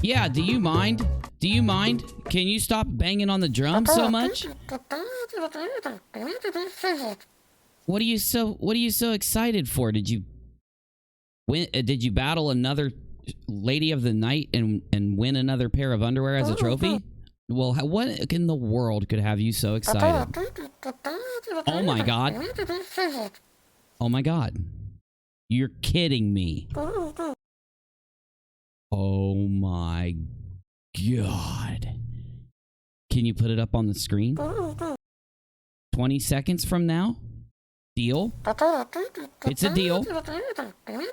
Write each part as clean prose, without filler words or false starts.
Yeah, do you mind? Do you mind? Can you stop banging on the drum so much? What are you so excited for? Did you win? Did you battle another lady of the night and win another pair of underwear as a trophy? Well, what in the world could have you so excited? Oh my god. Oh my god. You're kidding me. Oh my god. Can you put it up on the screen? 20 seconds from now? Deal? It's a deal.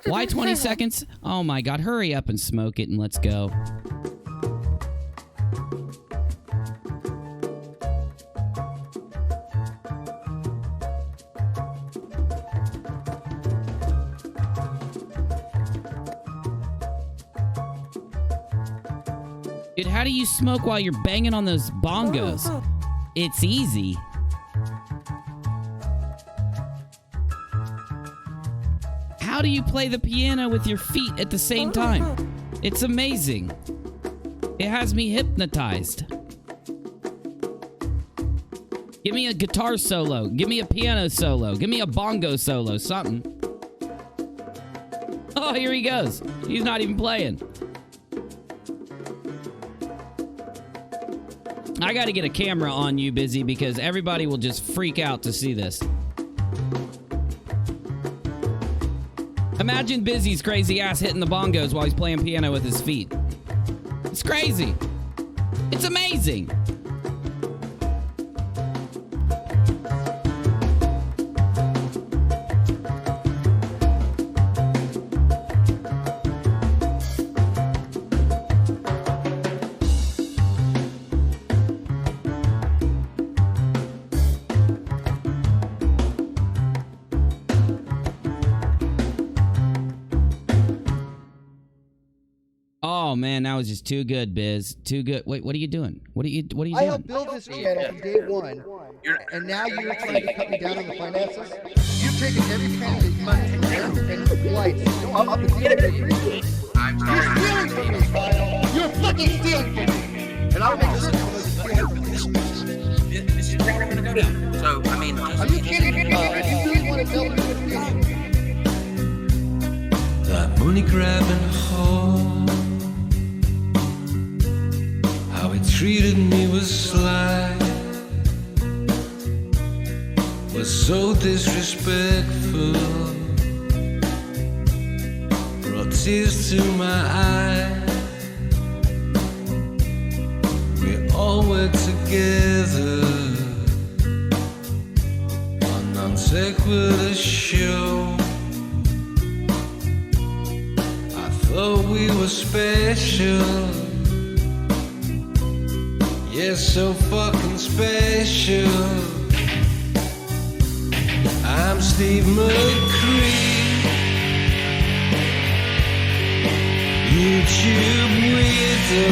Why 20 seconds? Oh my god, hurry up and smoke it and let's go. Dude, how do you smoke while you're banging on those bongos? It's easy. How do you play the piano with your feet at the same time? It's amazing. It has me hypnotized. Give me a guitar solo. Give me a piano solo. Give me a bongo solo. Something. Oh, here he goes. He's not even playing. I gotta get a camera on you, Bizzy, because everybody will just freak out to see this. Imagine Bizzy's crazy ass hitting the bongos while he's playing piano with his feet. It's crazy. It's amazing. Oh man, that was just too good, Biz. Too good. Wait, what are you doing? What are you doing? I helped build this channel from day one, and now you're trying to cut me down on the finances? You've taken every penny that money from rent and lights up the deal. You're stealing from me, Kyle. You're fucking stealing from me. And I'll make sure this is where I'm gonna go down. So, I mean, are you kidding me? You really want to tell me that money grabbing whore, how he treated me was sly, was so disrespectful, brought tears to my eyes. We all worked together on non-sequitur show. I thought we were special. Yeah, so fucking special. I'm Steve Mcrae, YouTube weirdo.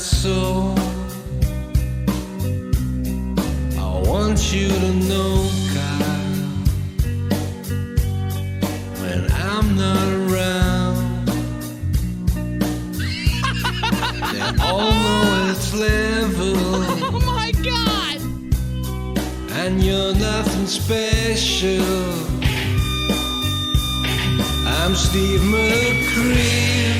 soul. I want you to know, Kyle, when I'm not around, they all know it's level. Oh my God! And you're nothing special. I'm Steve Mcrae,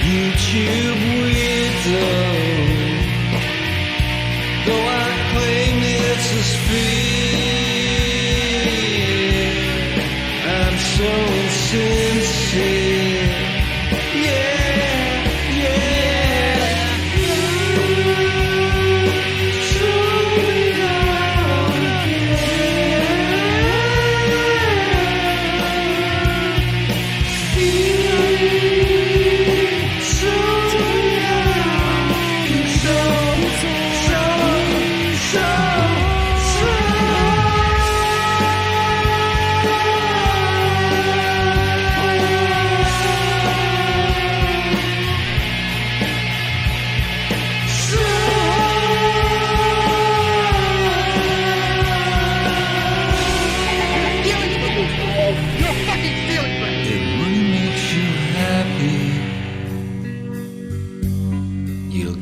YouTube widow. Though I claim it's a sphere, I'm so insincere. Yeah, yeah. So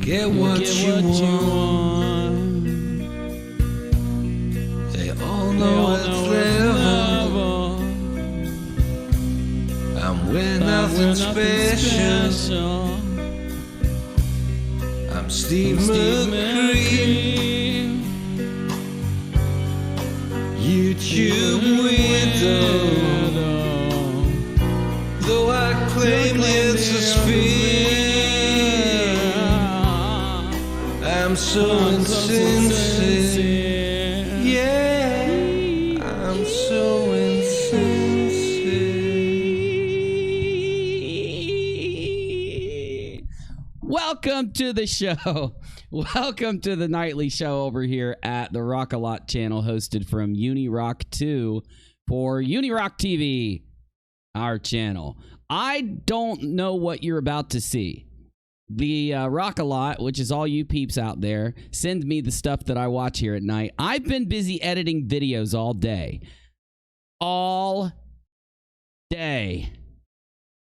get what you want. They all know it's level. I'm with nothing special. I'm Steve Mcrae, YouTube widow. Though I claim it's a sphere, I'm so insincere. Yeah, I'm so insincere. Welcome to the show. Welcome to the nightly show over here at the rockAlot channel, hosted from Unirock 2 for unirocktv, our channel. I don't know what you're about to see. The rockAlot, which is all you peeps out there, send me the stuff that I watch here at night. I've been busy editing videos all day. All day.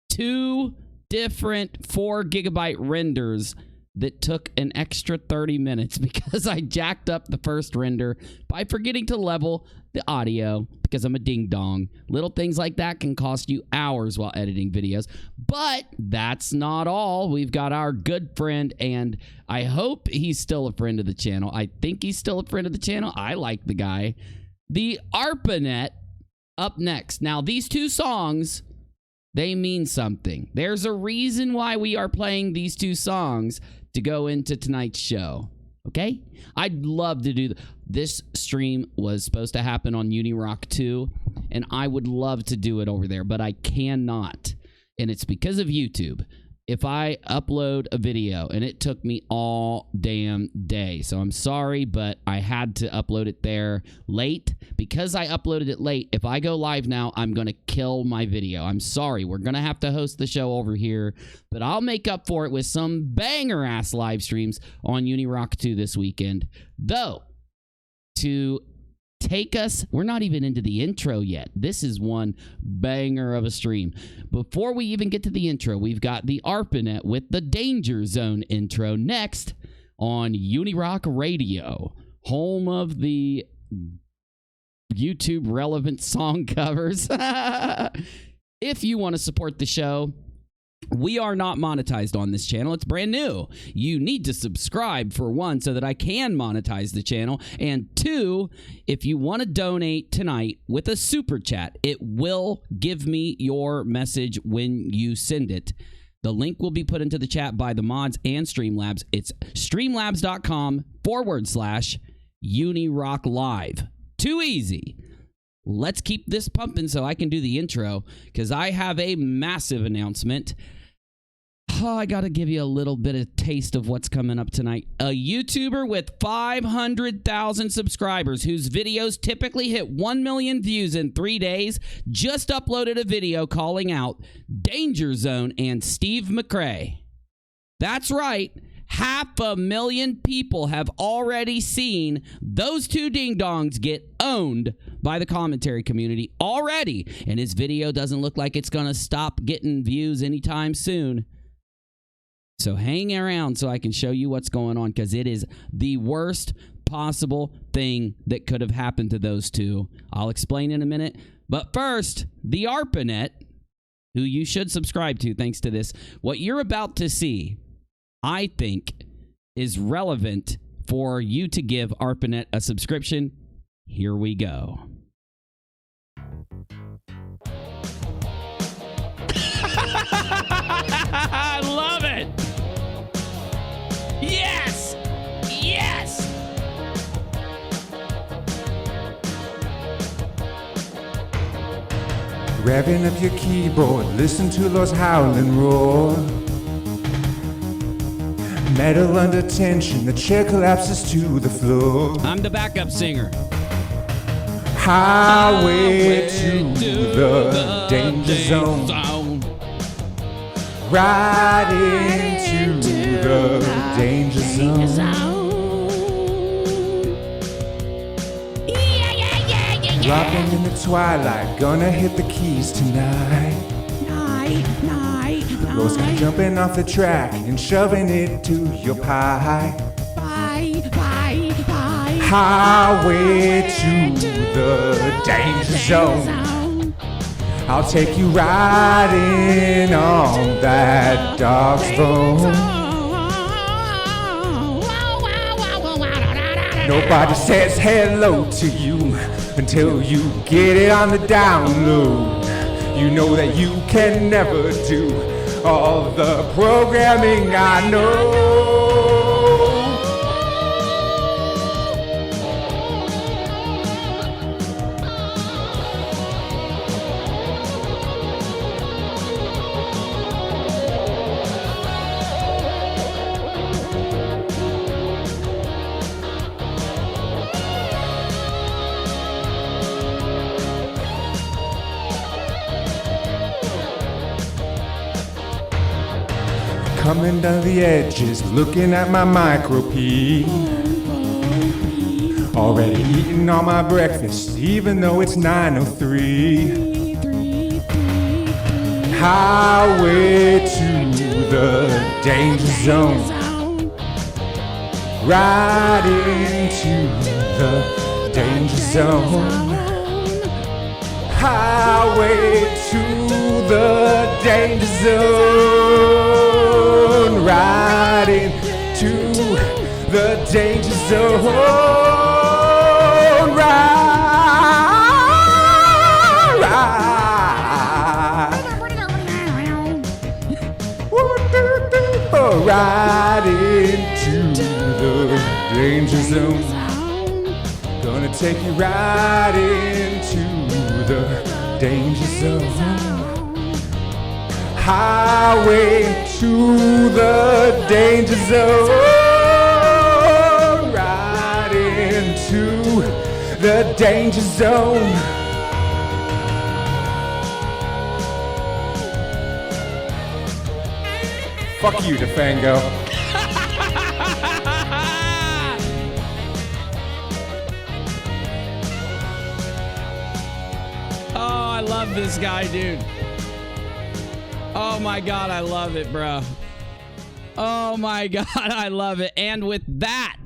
2 different 4 gigabyte renders that took an extra 30 minutes because I jacked up the first render by forgetting to level the audio because I'm a ding-dong. Little things like that can cost you hours while editing videos. But that's not all. We've got our good friend, and I hope he's still a friend of the channel. I think he's still a friend of the channel. I like the guy. The ARPANET up next. Now, these 2 songs, they mean something. There's a reason why we are playing these 2 songs to go into tonight's show. Okay? I'd love to do this stream was supposed to happen on Unirock 2, and I would love to do it over there, but I cannot. And it's because of YouTube. If I upload a video, and it took me all damn day, so I'm sorry, but I had to upload it there late. Because I uploaded it late, if I go live now, I'm going to kill my video. I'm sorry. We're going to have to host the show over here, but I'll make up for it with some banger-ass live streams on Unirock 2 this weekend. Though, to take us, we're not even into the intro yet. This is one banger of a stream. Before we even get to the intro, we've got the ARPANET with the Danger Zone intro next on Unirock Radio, home of the YouTube relevant song covers. If you want to support the show, we are not monetized on this channel. It's brand new. You need to subscribe, for 1, so that I can monetize the channel. And 2, if you want to donate tonight with a super chat, it will give me your message when you send it. The link will be put into the chat by the mods and Streamlabs. It's streamlabs.com/unirock live. Too easy. Let's keep this pumping so I can do the intro, because I have a massive announcement. Oh, I got to give you a little bit of taste of what's coming up tonight. A YouTuber with 500,000 subscribers whose videos typically hit 1 million views in 3 days just uploaded a video calling out Danger Zone and Steve Mcrae. That's right. 500,000 people have already seen those two ding-dongs get owned by the commentary community already. And his video doesn't look like it's going to stop getting views anytime soon. So hang around so I can show you what's going on, because it is the worst possible thing that could have happened to those two. I'll explain in a minute. But first, the ARPANET, who you should subscribe to thanks to this. What you're about to see, I think, is relevant for you to give ARPANET a subscription. Here we go. I love it. Yes. Yes. Revving up your keyboard, listen to those howling roar. Metal under tension, the chair collapses to the floor. I'm the backup singer. Highway to the danger zone. Right into the danger zone. Rocking in the twilight, gonna hit the keys tonight. Rose jumping off the track and shoving it to your pie. Highway to the danger zone. I'll take you riding on that dog's bone. Nobody says hello to you until you get it on the download. You know that you can never do all the programming I know. Coming down the edges, looking at my micro-P. Already eating all my breakfast, even though it's 9:03. Highway to the danger zone. Right into the danger zone. Highway to the danger zone. Right into the danger zone. Right into the danger zone. Gonna take you right into the danger zone. Highway to the danger zone. Right into the danger zone. Fuck you, Defango. Oh, I love this guy, dude. Oh my God, I love it, bro. Oh my God, I love it. And with that,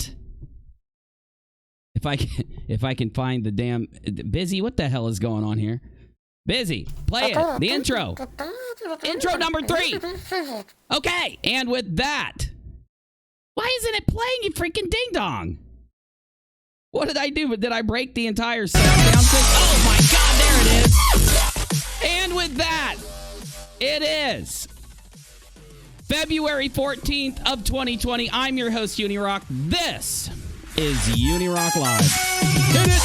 if I can find the damn Bizzy, what the hell is going on here? Bizzy, play it. The intro. Intro number 3. Okay, and with that, why isn't it playing, you freaking ding dong? What did I do? Did I break the entire sound down thing? Oh my God, there it is. And with that, it is February 14th of 2020. I'm your host, Unirock. This is Unirock Live. Hit it!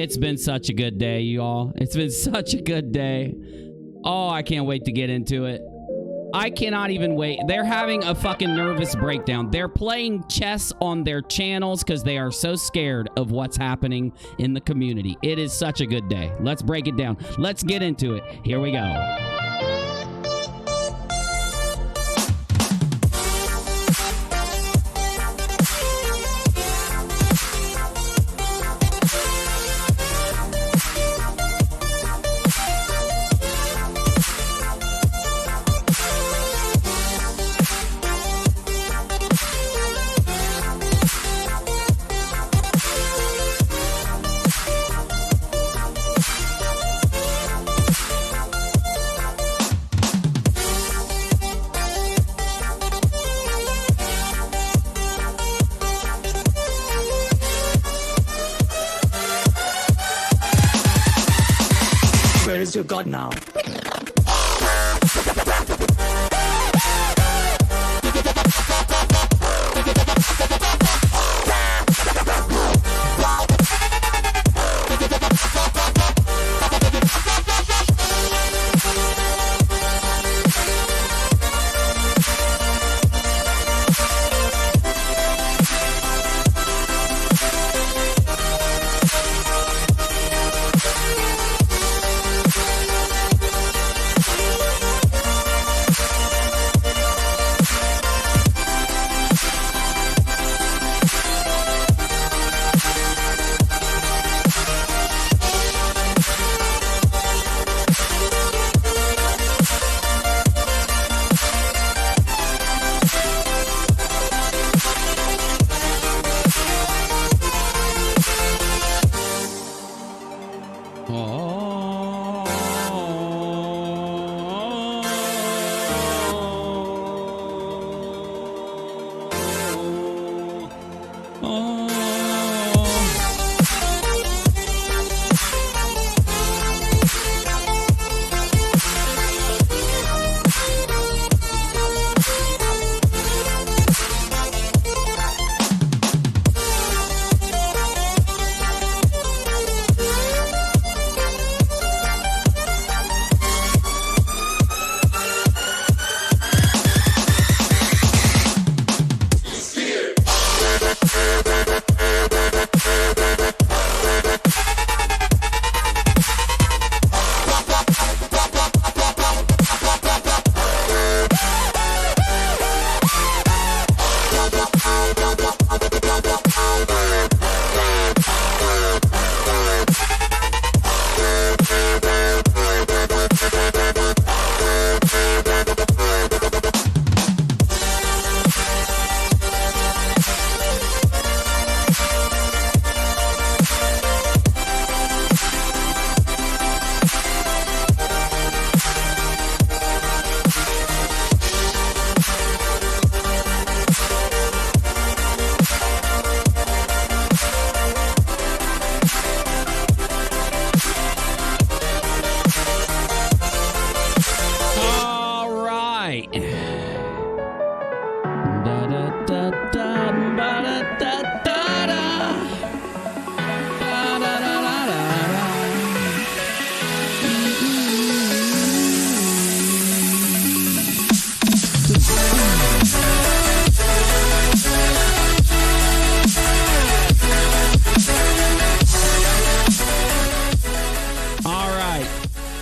It's been such a good day, you all. It's been such a good day. Oh, I can't wait to get into it. I cannot even wait. They're having a fucking nervous breakdown. They're playing chess on their channels because they are so scared of what's happening in the community. It is such a good day. Let's break it down. Let's get into it. Here we go. Where is your god now?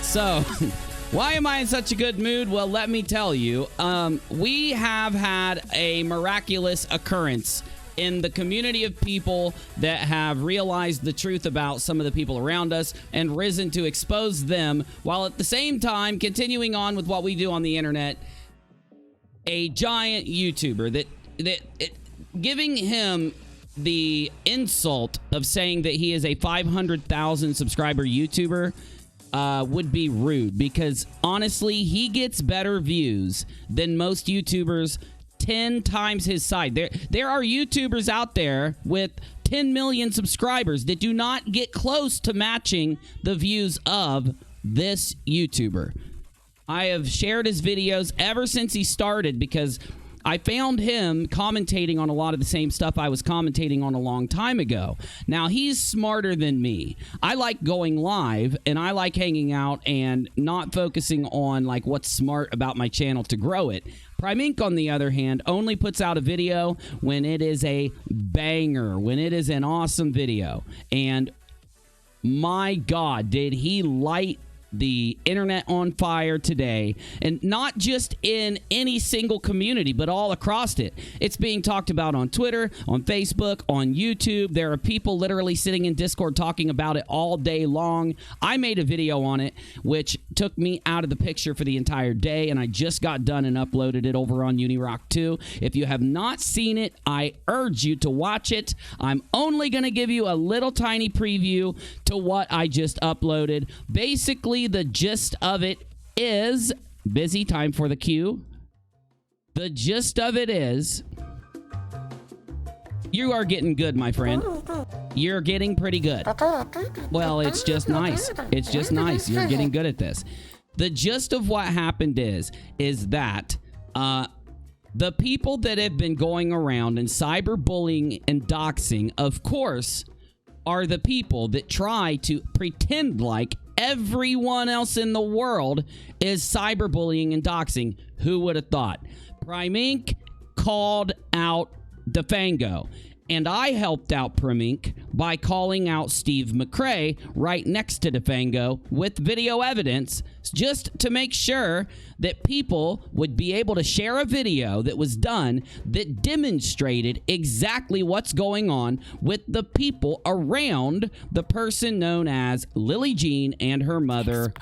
So, why am I in such a good mood? Well, let me tell you. We have had a miraculous occurrence in the community of people that have realized the truth about some of the people around us and risen to expose them, while at the same time continuing on with what we do on the internet. A giant YouTuber that giving him the insult of saying that he is a 500,000 subscriber YouTuber would be rude, because honestly, he gets better views than most YouTubers 10 times his size. There are YouTubers out there with 10 million subscribers that do not get close to matching the views of this YouTuber. I have shared his videos ever since he started, because I found him commentating on a lot of the same stuff I was commentating on a long time ago. Now, he's smarter than me. I like going live, and I like hanging out and not focusing on like what's smart about my channel to grow it. Primink, on the other hand, only puts out a video when it is a banger, when it is an awesome video. And my God, did he light the internet on fire today, and not just in any single community, but all across it. It's being talked about on Twitter, on Facebook, on YouTube. There are people literally sitting in Discord talking about it all day long. I made a video on it, which took me out of the picture for the entire day, and I just got done and uploaded it over on Unirock 2. If you have not seen it, I urge you to watch it. I'm only going to give you a little tiny preview to what I just uploaded. Basically, the gist of it is, Bizzy, time for the cue. The gist of it is, you are getting good, my friend. You're getting pretty good. Well, it's just nice. It's just nice. You're getting good at this. The gist of what happened is that the people that have been going around and cyberbullying and doxing, of course, are the people that try to pretend like everyone else in the world is cyberbullying and doxing. Who would have thought? Primink called out Defango, and I helped out Primink by calling out Steve Mcrae right next to Defango with video evidence, just to make sure that people would be able to share a video that was done that demonstrated exactly what's going on with the people around the person known as Lily Jean and her mother,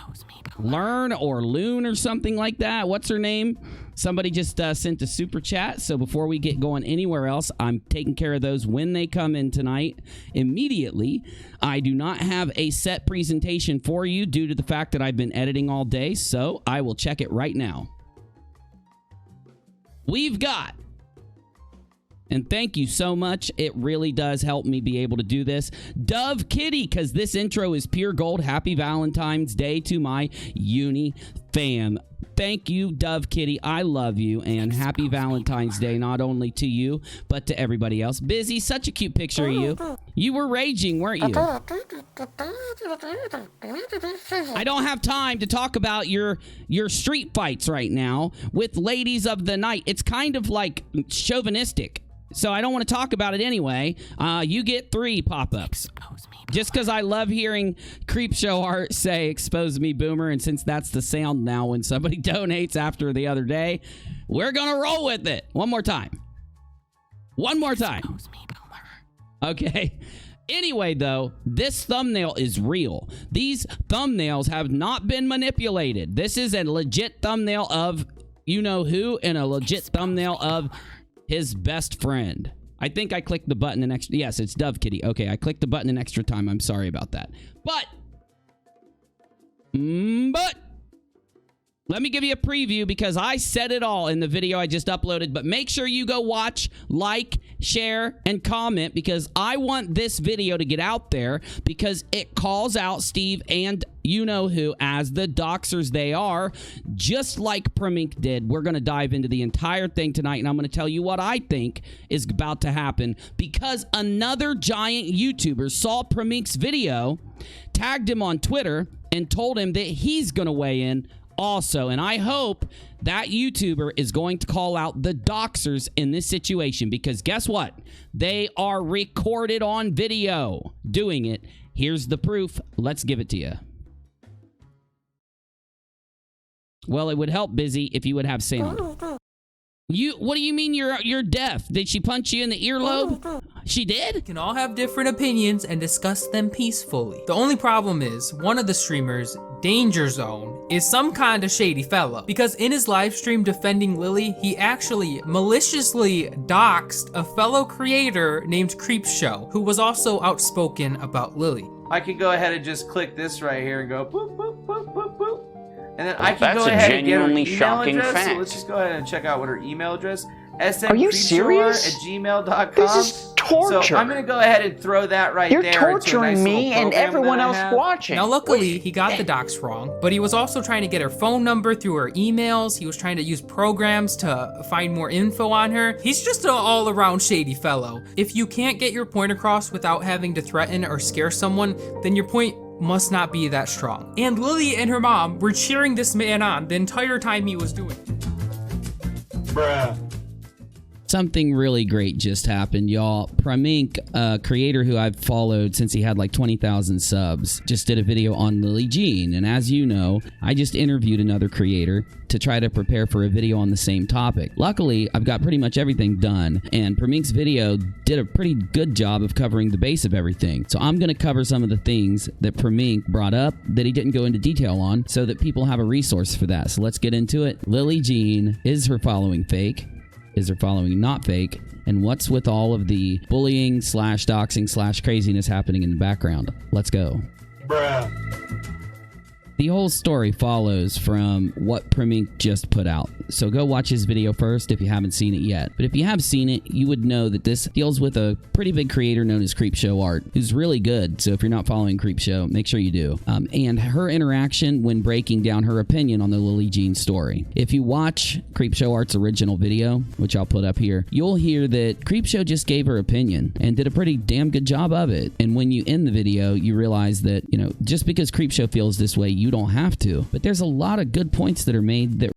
Learn or Loon or something like that. What's her name? Somebody just sent a super chat. So before we get going anywhere else, I'm taking care of those when they come in tonight immediately. I do not have a set presentation for you due to the fact that I've been editing all day, so I will check it right now. We've got, and thank you so much, it really does help me be able to do this, Dove Kitty, because this intro is pure gold. Happy Valentine's Day to my uni fam. Thank you, Dove Kitty. I love you, and happy Valentine's Day, not only to you, but to everybody else. Bizzy, such a cute picture of you. You were raging, weren't you? I don't have time to talk about your street fights right now with ladies of the night. It's kind of like chauvinistic, so I don't want to talk about it anyway. You get 3 pop-ups. Just because I love hearing Creepshowart say, "Expose me, boomer," and since that's the sound now when somebody donates after the other day, we're going to roll with it. One more time. One more time. Expose me, boomer. Okay. Anyway, though, this thumbnail is real. These thumbnails have not been manipulated. This is a legit thumbnail of you-know-who and a legit thumbnail of his best friend. I think I clicked the button an extra... Yes, it's Dove Kitty. Okay, I clicked the button an extra time. I'm sorry about that. But... let me give you a preview because I said it all in the video I just uploaded. But make sure you go watch, like, share, and comment because I want this video to get out there because it calls out Steve and you-know-who as the doxers they are, just like Primink did. We're going to dive into the entire thing tonight, and I'm going to tell you what I think is about to happen because another giant YouTuber saw Primink's video, tagged him on Twitter, and told him that he's going to weigh in also, and I hope that YouTuber is going to call out the doxers in this situation because guess what? They are recorded on video doing it. Here's the proof. Let's give it to you. Well, it would help, Bizzy, if you would have sound. What do you mean you're deaf? Did she punch you in the earlobe? She did? We can all have different opinions and discuss them peacefully. The only problem is, one of the streamers, Danger Zone, is some kind of shady fella. Because in his live stream defending Lily, he actually maliciously doxed a fellow creator named Creepshow, who was also outspoken about Lily. I could go ahead and just click this right here and go boop, boop, boop, boop, boop. And then I can go ahead and get her email address. So let's just go ahead and check out what her email address. Are you serious? smcreepshowart@gmail.com. This is torture. So I'm going to go ahead and throw that right You're there. torturing me and everyone else watching. Now, luckily, he got the docs wrong, but he was also trying to get her phone number through her emails. He was trying to use programs to find more info on her. He's just an all-around shady fellow. If you can't get your point across without having to threaten or scare someone, then your point must not be that strong. And Lily and her mom were cheering this man on the entire time he was doing it. Bruh. Something really great just happened, y'all. Primink, a creator who I've followed since he had like 20,000 subs, just did a video on Lily Jean. And as you know, I just interviewed another creator to try to prepare for a video on the same topic. Luckily, I've got pretty much everything done, and Primink's video did a pretty good job of covering the base of everything. So I'm going to cover some of the things that Primink brought up that he didn't go into detail on so that people have a resource for that. So let's get into it. Lily Jean, is her following fake? Is her following not fake? And what's with all of the bullying / doxing / craziness happening in the background? Let's go. Bruh. The whole story follows from what Primink just put out. So go watch his video first if you haven't seen it yet. But if you have seen it, you would know that this deals with a pretty big creator known as Creepshowart, who's really good. So if you're not following Creepshow, make sure you do. And her interaction when breaking down her opinion on the Lily Jean story. If you watch Creepshowart's original video, which I'll put up here, you'll hear that Creepshow just gave her opinion and did a pretty damn good job of it. And when you end the video, you realize that, you know, just because Creepshow feels this way, you don't have to. But there's a lot of good points that are made that...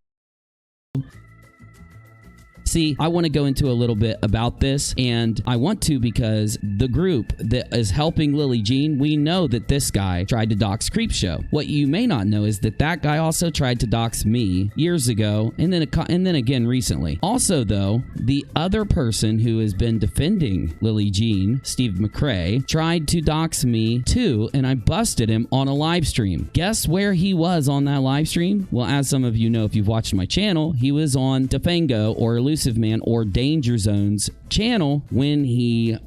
See, I want to go into a little bit about this, and I want to because the group that is helping Lily Jean, we know that this guy tried to dox Creepshow. What you may not know is that that guy also tried to dox me years ago, and then again recently. Also, though, the other person who has been defending Lily Jean, Steve Mcrae, tried to dox me too, and I busted him on a live stream. Guess where he was on that live stream? Well, as some of you know if you've watched my channel, he was on Defango or Elusive Man or Danger Zone's channel when he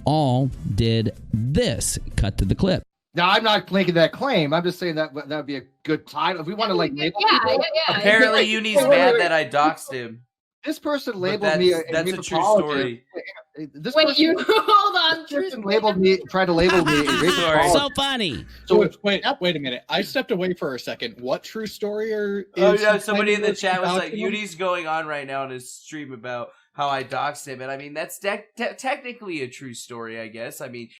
all did this. Cut to the clip. Now, I'm not making that claim. I'm just saying that that would be a good title. If we want to like label people. Apparently, Uni's mad that I doxed him. This person labeled me. That's a true story. This Wait, person, you hold on. This person labeled me, tried to label me. So funny. So wait a minute. I stepped away for a second. What true story are? Oh yeah, somebody in the chat was like, "Uni's going on right now on his stream about how I doxed him," and I mean that's technically a true story, I guess. I mean,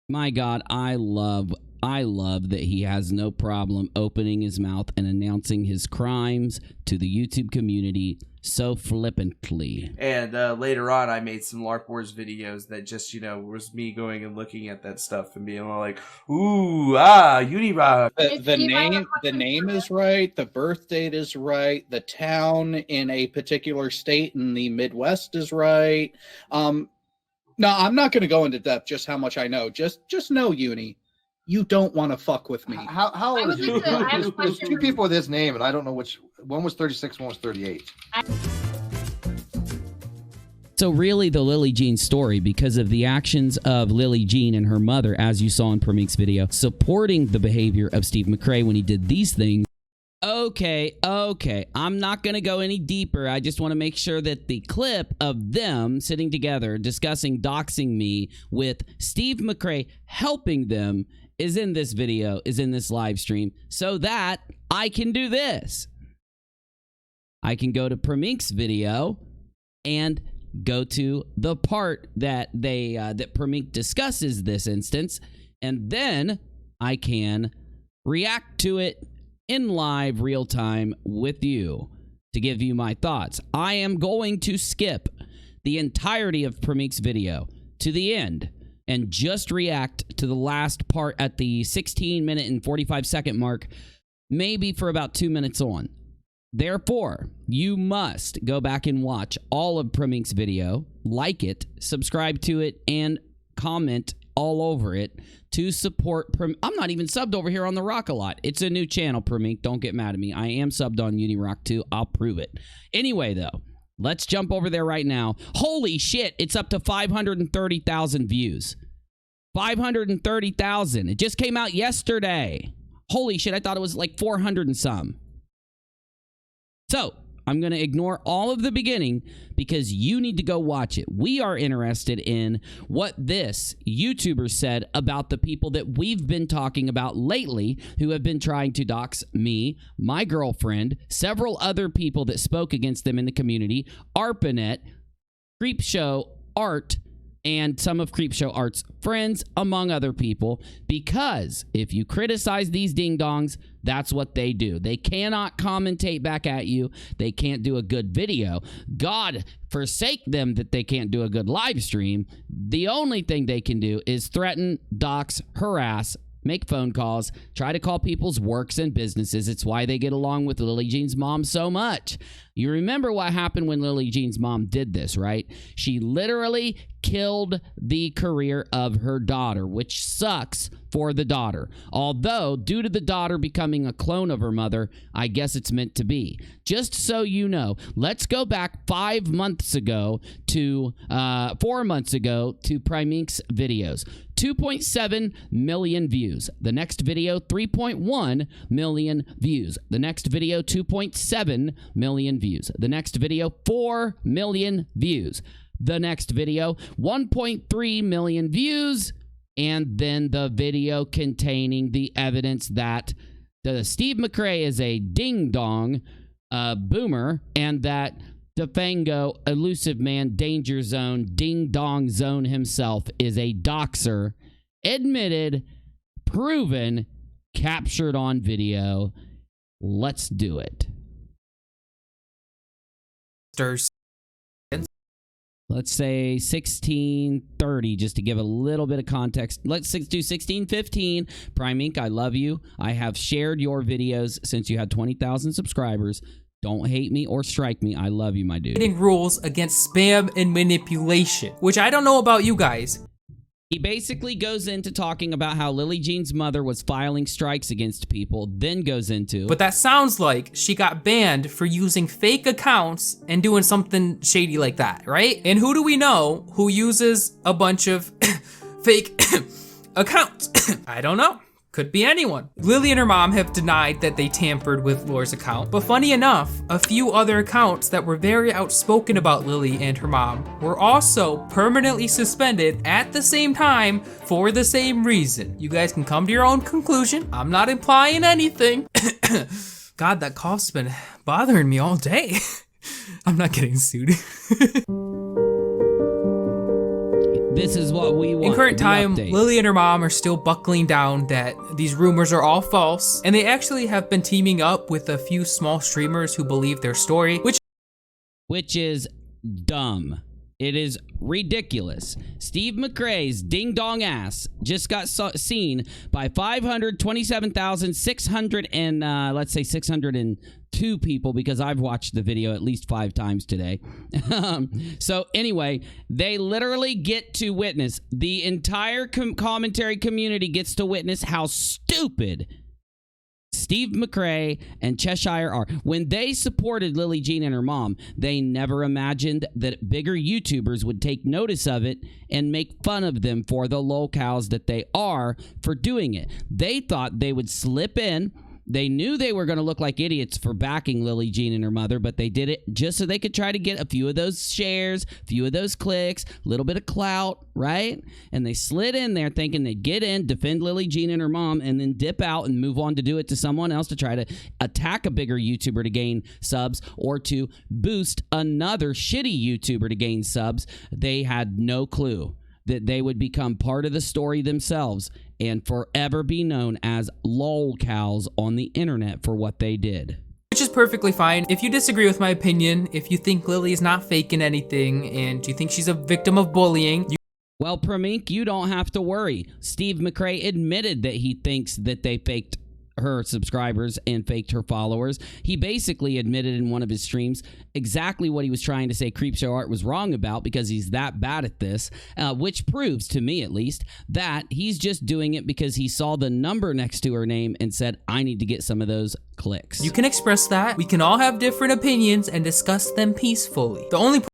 my God, I love that he has no problem opening his mouth and announcing his crimes to the YouTube community so flippantly. And later on, I made some LARP Wars videos that just, you know, was me going and looking at that stuff and being all like, "Ooh, unirock." The name is right. The birth date is right. The town in a particular state in the Midwest is right. No, I'm not going to go into depth just how much I know. Just know, Uni, you don't want to fuck with me. How old is you? There's two people with his name, and I don't know which. One was 36, one was 38. So really, the Lily Jean story, because of the actions of Lily Jean and her mother, as you saw in Primink's video, supporting the behavior of Steve Mcrae when he did these things. Okay. I'm not going to go any deeper. I just want to make sure that the clip of them sitting together discussing doxing me with Steve Mcrae helping them is in this video, is in this live stream, so that I can do this. I can go to Primink's video and go to the part that that Primink discusses this instance, and then I can react to it in live real time with you to give you my thoughts. I am going to skip the entirety of Primink's video to the end and just react to the last part at the 16-minute and 45-second mark, maybe for about 2 minutes on. Therefore, you must go back and watch all of Primink's video, like it, subscribe to it, and comment all over it to support I'm not even subbed over here on the rockAlot. It's a new channel, Primink. Don't get mad at me. I am subbed on Unirock too. I'll prove it. Anyway, though, let's jump over there right now. Holy shit, it's up to 530,000 views. 530,000. It just came out yesterday. Holy shit, I thought it was like 400 and some. So, I'm going to ignore all of the beginning because you need to go watch it. We are interested in what this YouTuber said about the people that we've been talking about lately who have been trying to dox me, my girlfriend, several other people that spoke against them in the community, ARPANET, Creepshowart, and some of Creepshowart's friends, among other people, because if you criticize these ding-dongs, that's what they do. They cannot commentate back at you. They can't do a good video. God forsake them that they can't do a good live stream. The only thing they can do is threaten, dox, harass, make phone calls, try to call people's works and businesses. It's why they get along with Lily Jean's mom so much. You remember what happened when Lily Jean's mom did this, right? She literally killed the career of her daughter, which sucks for the daughter. Although, due to the daughter becoming a clone of her mother, I guess it's meant to be. Just so you know, let's go back 4 months ago to Primink's videos. 2.7 million views. The next video, 3.1 million views. The next video, 2.7 million views. The next video, 4 million views. The next video, 1.3 million views. And then the video containing the evidence that Steve Mcrae is a ding-dong boomer and that Defango, Elusive Man, Danger Zone, Ding Dong Zone himself is a doxer, admitted, proven, captured on video. Let's do it. Let's say 1630, just to give a little bit of context. Let's do 1615. Primink, I love you. I have shared your videos since you had 20,000 subscribers. Don't hate me or strike me. I love you, my dude. Rules against spam and manipulation, which I don't know about you guys. He basically goes into talking about how Lily Jean's mother was filing strikes against people, then goes into... But that sounds like she got banned for using fake accounts and doing something shady like that, right? And who do we know who uses a bunch of fake accounts? I don't know. Could be anyone. Lily and her mom have denied that they tampered with Laura's account, but funny enough, a few other accounts that were very outspoken about Lily and her mom were also permanently suspended at the same time for the same reason. You guys can come to your own conclusion. I'm not implying anything. God, that cough's been bothering me all day. I'm not getting sued. This is what we want. In current time, Lily and her mom are still buckling down that these rumors are all false, and they actually have been teaming up with a few small streamers who believe their story, which is dumb. It is ridiculous. Steve Mcrae's ding-dong ass just got seen by 527,600 and let's say 602 people, because I've watched the video at least 5 times today. So anyway, they literally get to witness, the entire commentary community gets to witness how stupid Steve Mcrae and Cheshire are. When they supported Lily Jean and her mom, they never imagined that bigger YouTubers would take notice of it and make fun of them for the lolcows that they are for doing it. They thought they would slip in. They knew they were going to look like idiots for backing Lily Jean and her mother, but they did it just so they could try to get a few of those shares, a few of those clicks, a little bit of clout, right? And they slid in there thinking they'd get in, defend Lily Jean and her mom, and then dip out and move on to do it to someone else to try to attack a bigger YouTuber to gain subs or to boost another shitty YouTuber to gain subs. They had no clue that they would become part of the story themselves and forever be known as lolcows on the internet for what they did. Which is perfectly fine. If you disagree with my opinion, if you think Lily is not faking anything, and you think she's a victim of bullying, well, Primink, you don't have to worry. Steve Mcrae admitted that he thinks that they faked her subscribers and faked her followers. He basically admitted in one of his streams exactly what he was trying to say Creepshowart was wrong about, because he's that bad at this, which proves, to me at least, that he's just doing it because he saw the number next to her name and said, I need to get some of those clicks. You can express that. We can all have different opinions and discuss them peacefully. The only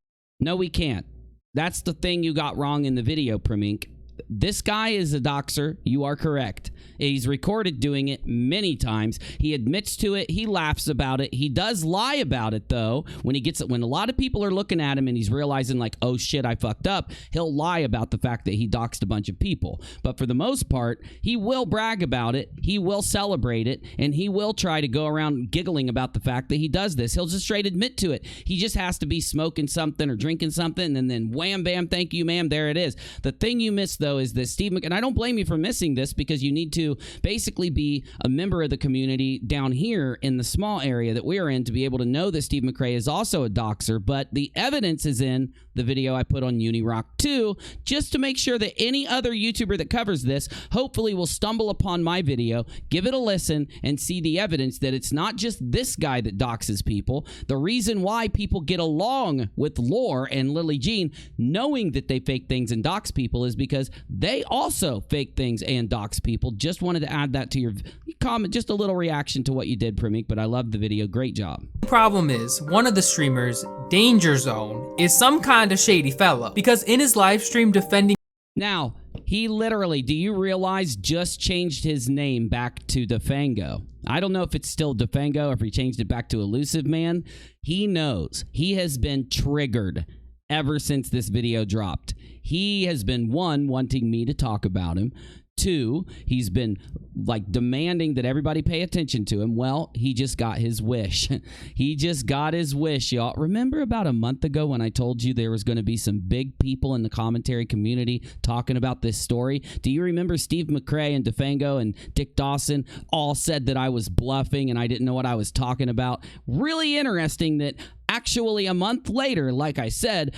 No, we can't. That's the thing you got wrong in the video, Primink. This guy is a doxer. You are correct. He's recorded doing it many times. He admits to it. He laughs about it. He does lie about it, though. When a lot of people are looking at him and he's realizing, like, oh shit, I fucked up, he'll lie about the fact that he doxed a bunch of people. But for the most part, he will brag about it. He will celebrate it. And he will try to go around giggling about the fact that he does this. He'll just straight admit to it. He just has to be smoking something or drinking something, and then wham, bam, thank you, ma'am, there it is. The thing you missed, though, is that Steve and I don't blame you for missing this, because you need to basically be a member of the community down here in the small area that we're in to be able to know that Steve Mcrae is also a doxer. But the evidence is in the video I put on Unirock 2, just to make sure that any other YouTuber that covers this hopefully will stumble upon my video, give it a listen, and see the evidence that it's not just this guy that doxes people. The reason why people get along with Lore and Lily Jean knowing that they fake things and dox people is because they also fake things and dox people. Just wanted to add that to your comment, just a little reaction to what you did, Primink, but I love the video. Great job. The problem is, one of the streamers, Danger Zone, is some kind of shady fella, because in his live stream defending... Now, he literally, do you realize, just changed his name back to Defango. I don't know if it's still Defango or if he changed it back to Elusive Man. He knows. He has been triggered ever since this video dropped. He has been, one, wanting me to talk about him. Two, he's been like demanding that everybody pay attention to him. Well, he just got his wish. He just got his wish, y'all. Remember about a month ago when I told you there was going to be some big people in the commentary community talking about this story? Do you remember Steve Mcrae and Defango and Dick Dawson all said that I was bluffing and I didn't know what I was talking about? Really interesting that actually a month later, like I said,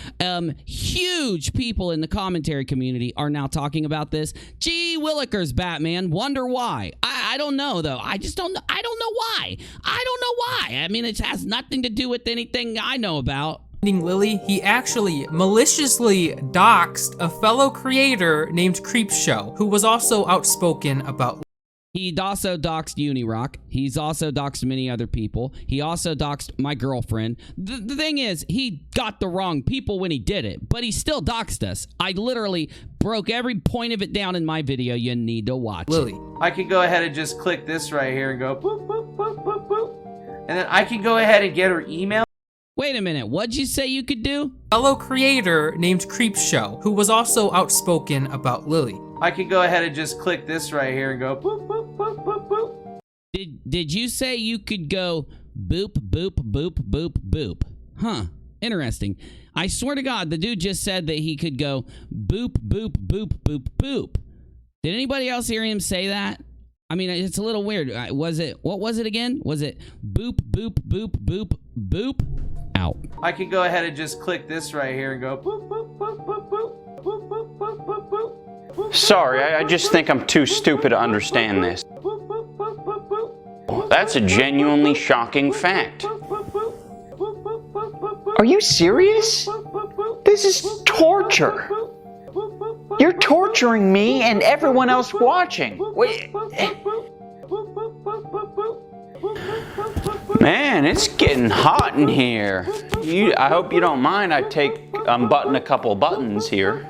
huge people in the commentary community are now talking about this. Gee willikers, Batman. Wonder why. I don't know, though. I just don't know. I don't know why. I don't know why. I mean, it has nothing to do with anything I know about. Lily, he actually maliciously doxed a fellow creator named Creepshow, who was also outspoken about... He also doxed Unirock. He's also doxed many other people. He also doxed my girlfriend. The thing is, he got the wrong people when he did it, but he still doxed us. I literally broke every point of it down in my video. You need to watch Lily. it. I can go ahead and just click this right here and go boop, boop, boop, boop, boop. And then I can go ahead and get her email. Wait a minute. What'd you say you could do? Fellow creator named Creepshow, who was also outspoken about Lily. I can go ahead and just click this right here and go boop, boop, boop, boop, boop. Did you say you could go boop, boop, boop, boop, boop? Huh. Interesting. I swear to God, the dude just said that he could go boop, boop, boop, boop, boop. Did anybody else hear him say that? I mean, it's a little weird. What was it again? Was it boop, boop, boop, boop, boop? Out. I can go ahead and just click this right here and go boop, boop, boop, boop, boop, boop, boop, boop, boop, boop. Sorry, I just think I'm too stupid to understand this. That's a genuinely shocking fact. Are you serious? This is torture. You're torturing me and everyone else watching. Wait. Man, it's getting hot in here. I hope you don't mind. I unbutton a couple buttons here.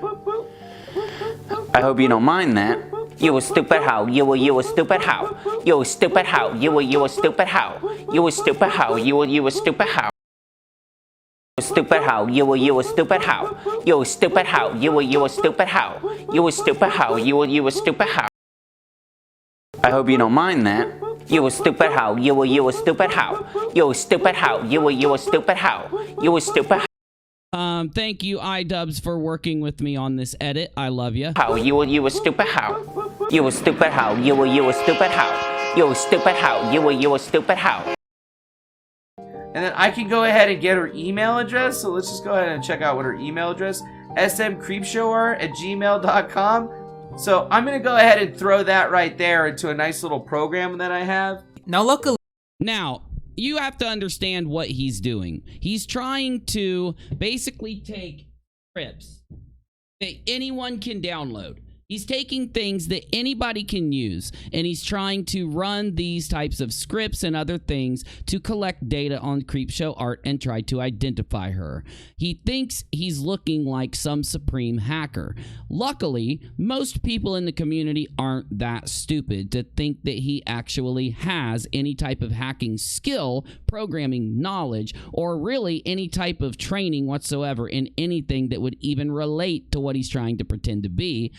I hope you don't mind that. You a stupid hoe. You a stupid hoe. You a stupid hoe. You a stupid hoe. You a stupid hoe. You a stupid hoe. Stupid hoe. You a stupid hoe. You a stupid hoe. You a stupid hoe. You a stupid hoe. You a stupid hoe. I hope you don't mind that. You a stupid hoe. You a stupid hoe. You a stupid hoe. You a stupid hoe. You a stupid hoe. Thank you, iDubbbz, for working with me on this edit. I love you. How you a stupid hoe. You a stupid hoe. You a stupid hoe. You a stupid hoe. You a stupid hoe. And then I can go ahead and get her email address. So let's just go ahead and check out what her email address, smcreepshowart@gmail.com. So I'm going to go ahead and throw that right there into a nice little program that I have. Now luckily... Now, you have to understand what he's doing. He's trying to basically take scripts that anyone can download. He's taking things that anybody can use, and he's trying to run these types of scripts and other things to collect data on Creepshowart and try to identify her. He thinks he's looking like some supreme hacker. Luckily, most people in the community aren't that stupid to think that he actually has any type of hacking skill, programming knowledge, or really any type of training whatsoever in anything that would even relate to what he's trying to pretend to be.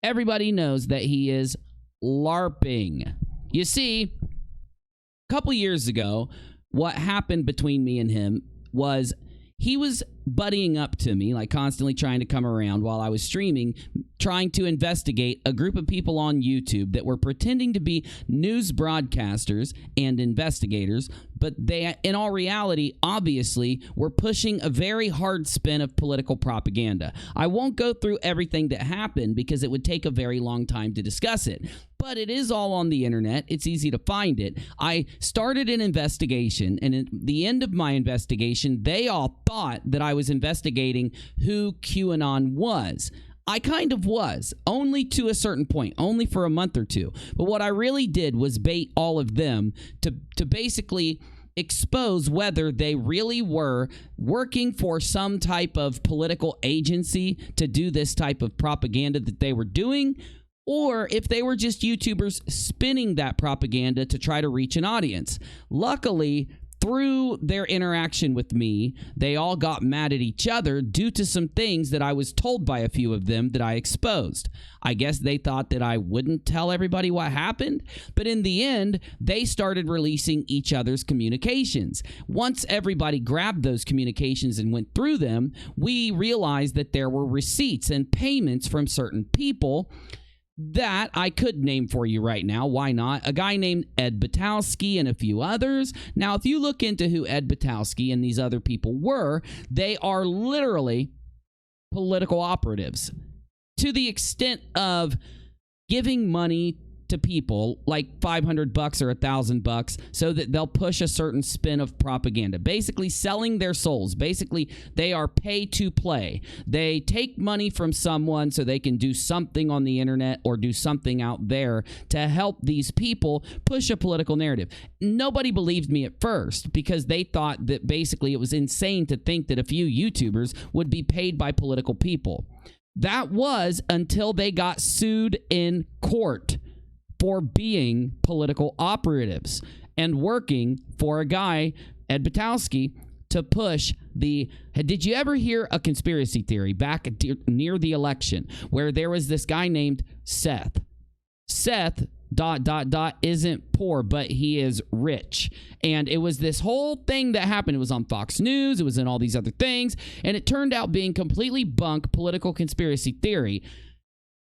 Everybody knows that he is LARPing. You see, a couple years ago, what happened between me and him was he was buddying up to me, like constantly trying to come around while I was streaming, trying to investigate a group of people on YouTube that were pretending to be news broadcasters and investigators, but they, in all reality, obviously, were pushing a very hard spin of political propaganda. I won't go through everything that happened because it would take a very long time to discuss it, but it is all on the internet. It's easy to find it. I started an investigation, and at the end of my investigation, they all thought that I was investigating who QAnon was. I kind of was, only to a certain point, only for a month or two. But what I really did was bait all of them to basically expose whether they really were working for some type of political agency to do this type of propaganda that they were doing, or if they were just YouTubers spinning that propaganda to try to reach an audience. Luckily, through their interaction with me, they all got mad at each other due to some things that I was told by a few of them that I exposed. I guess they thought that I wouldn't tell everybody what happened, but in the end, they started releasing each other's communications. Once everybody grabbed those communications and went through them, we realized that there were receipts and payments from certain people that I could name for you right now. Why not? A guy named Ed Batowski and a few others. Now, if you look into who Ed Batowski and these other people were, they are literally political operatives to the extent of giving money to people like $500 or $1,000 so that they'll push a certain spin of propaganda, basically selling their souls. Basically, they are pay to play. They take money from someone so they can do something on the internet or do something out there to help these people push a political narrative. Nobody believed me at first because they thought that basically it was insane to think that a few YouTubers would be paid by political people. That was until they got sued in court for being political operatives and working for a guy, Ed Batowski, to push the... Did you ever hear a conspiracy theory back near the election where there was this guy named Seth? Seth... ... isn't poor, but he is rich. And it was this whole thing that happened. It was on Fox News. It was in all these other things. And it turned out being completely bunk political conspiracy theory.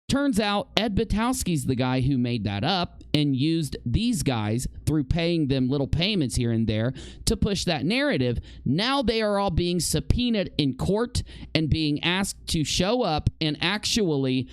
Turns out Ed Batowski's the guy who made that up and used these guys through paying them little payments here and there to push that narrative. Now they are all being subpoenaed in court and being asked to show up and actually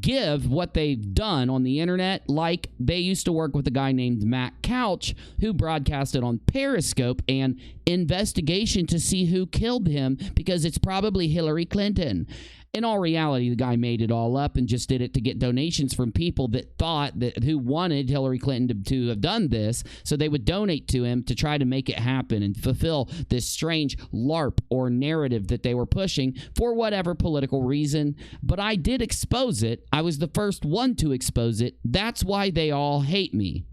give what they've done on the internet. Like they used to work with a guy named Matt Couch who broadcasted on Periscope an investigation to see who killed him because it's probably Hillary Clinton. In all reality, the guy made it all up and just did it to get donations from people that thought that who wanted Hillary Clinton to have done this, so they would donate to him to try to make it happen and fulfill this strange LARP or narrative that they were pushing for whatever political reason. But I did expose it. I was the first one to expose it. That's why they all hate me.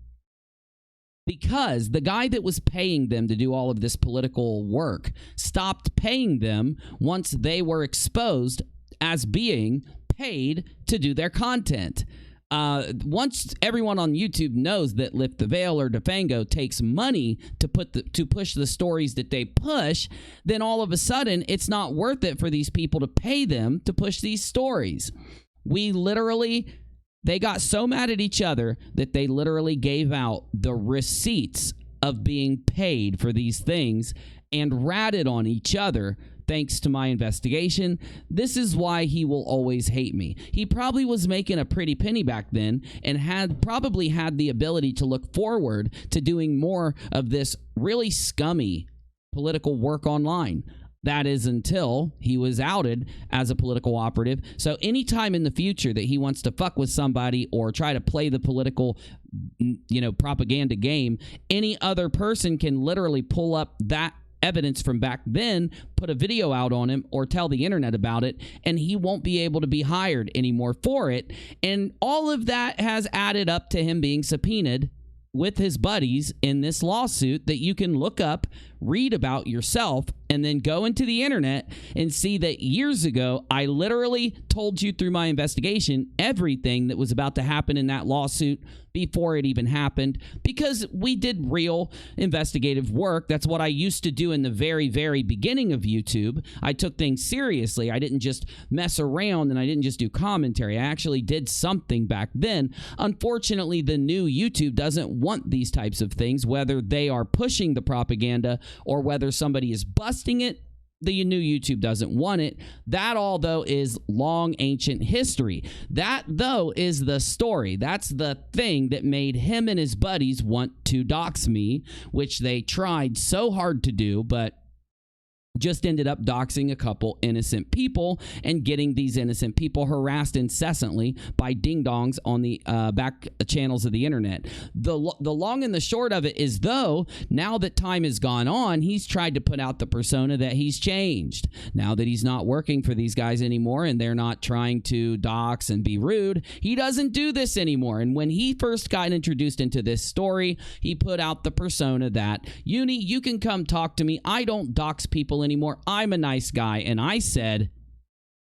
Because the guy that was paying them to do all of this political work stopped paying them once they were exposed as being paid to do their content. Once everyone on YouTube knows that Lift the Veil or Defango takes money to push the stories that they push, then all of a sudden it's not worth it for these people to pay them to push these stories. They got so mad at each other that they literally gave out the receipts of being paid for these things and ratted on each other. Thanks to my investigation, this is why he will always hate me. He probably was making a pretty penny back then and probably had the ability to look forward to doing more of this really scummy political work online. That is until he was outed as a political operative. So anytime in the future that he wants to fuck with somebody or try to play the political, propaganda game, any other person can literally pull up that evidence from back then, put a video out on him, or tell the internet about it, and he won't be able to be hired anymore for it. And all of that has added up to him being subpoenaed with his buddies in this lawsuit that you can look up, read about yourself, and then go into the internet and see that years ago, I literally told you through my investigation everything that was about to happen in that lawsuit before it even happened, because we did real investigative work. That's what I used to do in the very, very beginning of YouTube. I took things seriously. I didn't just mess around, and I didn't just do commentary. I actually did something back then. Unfortunately, the new YouTube doesn't want these types of things, whether they are pushing the propaganda or whether somebody is busting it. The new YouTube doesn't want it. That all, though, is long ancient history. That, though, is the story. That's the thing that made him and his buddies want to dox me, which they tried so hard to do, but just ended up doxing a couple innocent people and getting these innocent people harassed incessantly by ding-dongs on the back channels of the internet. The long and the short of it is, though, now that time has gone on, he's tried to put out the persona that he's changed. Now that he's not working for these guys anymore and they're not trying to dox and be rude, he doesn't do this anymore. And when he first got introduced into this story, he put out the persona that, Uni, you can come talk to me. I don't dox people anymore. I'm a nice guy. And I said,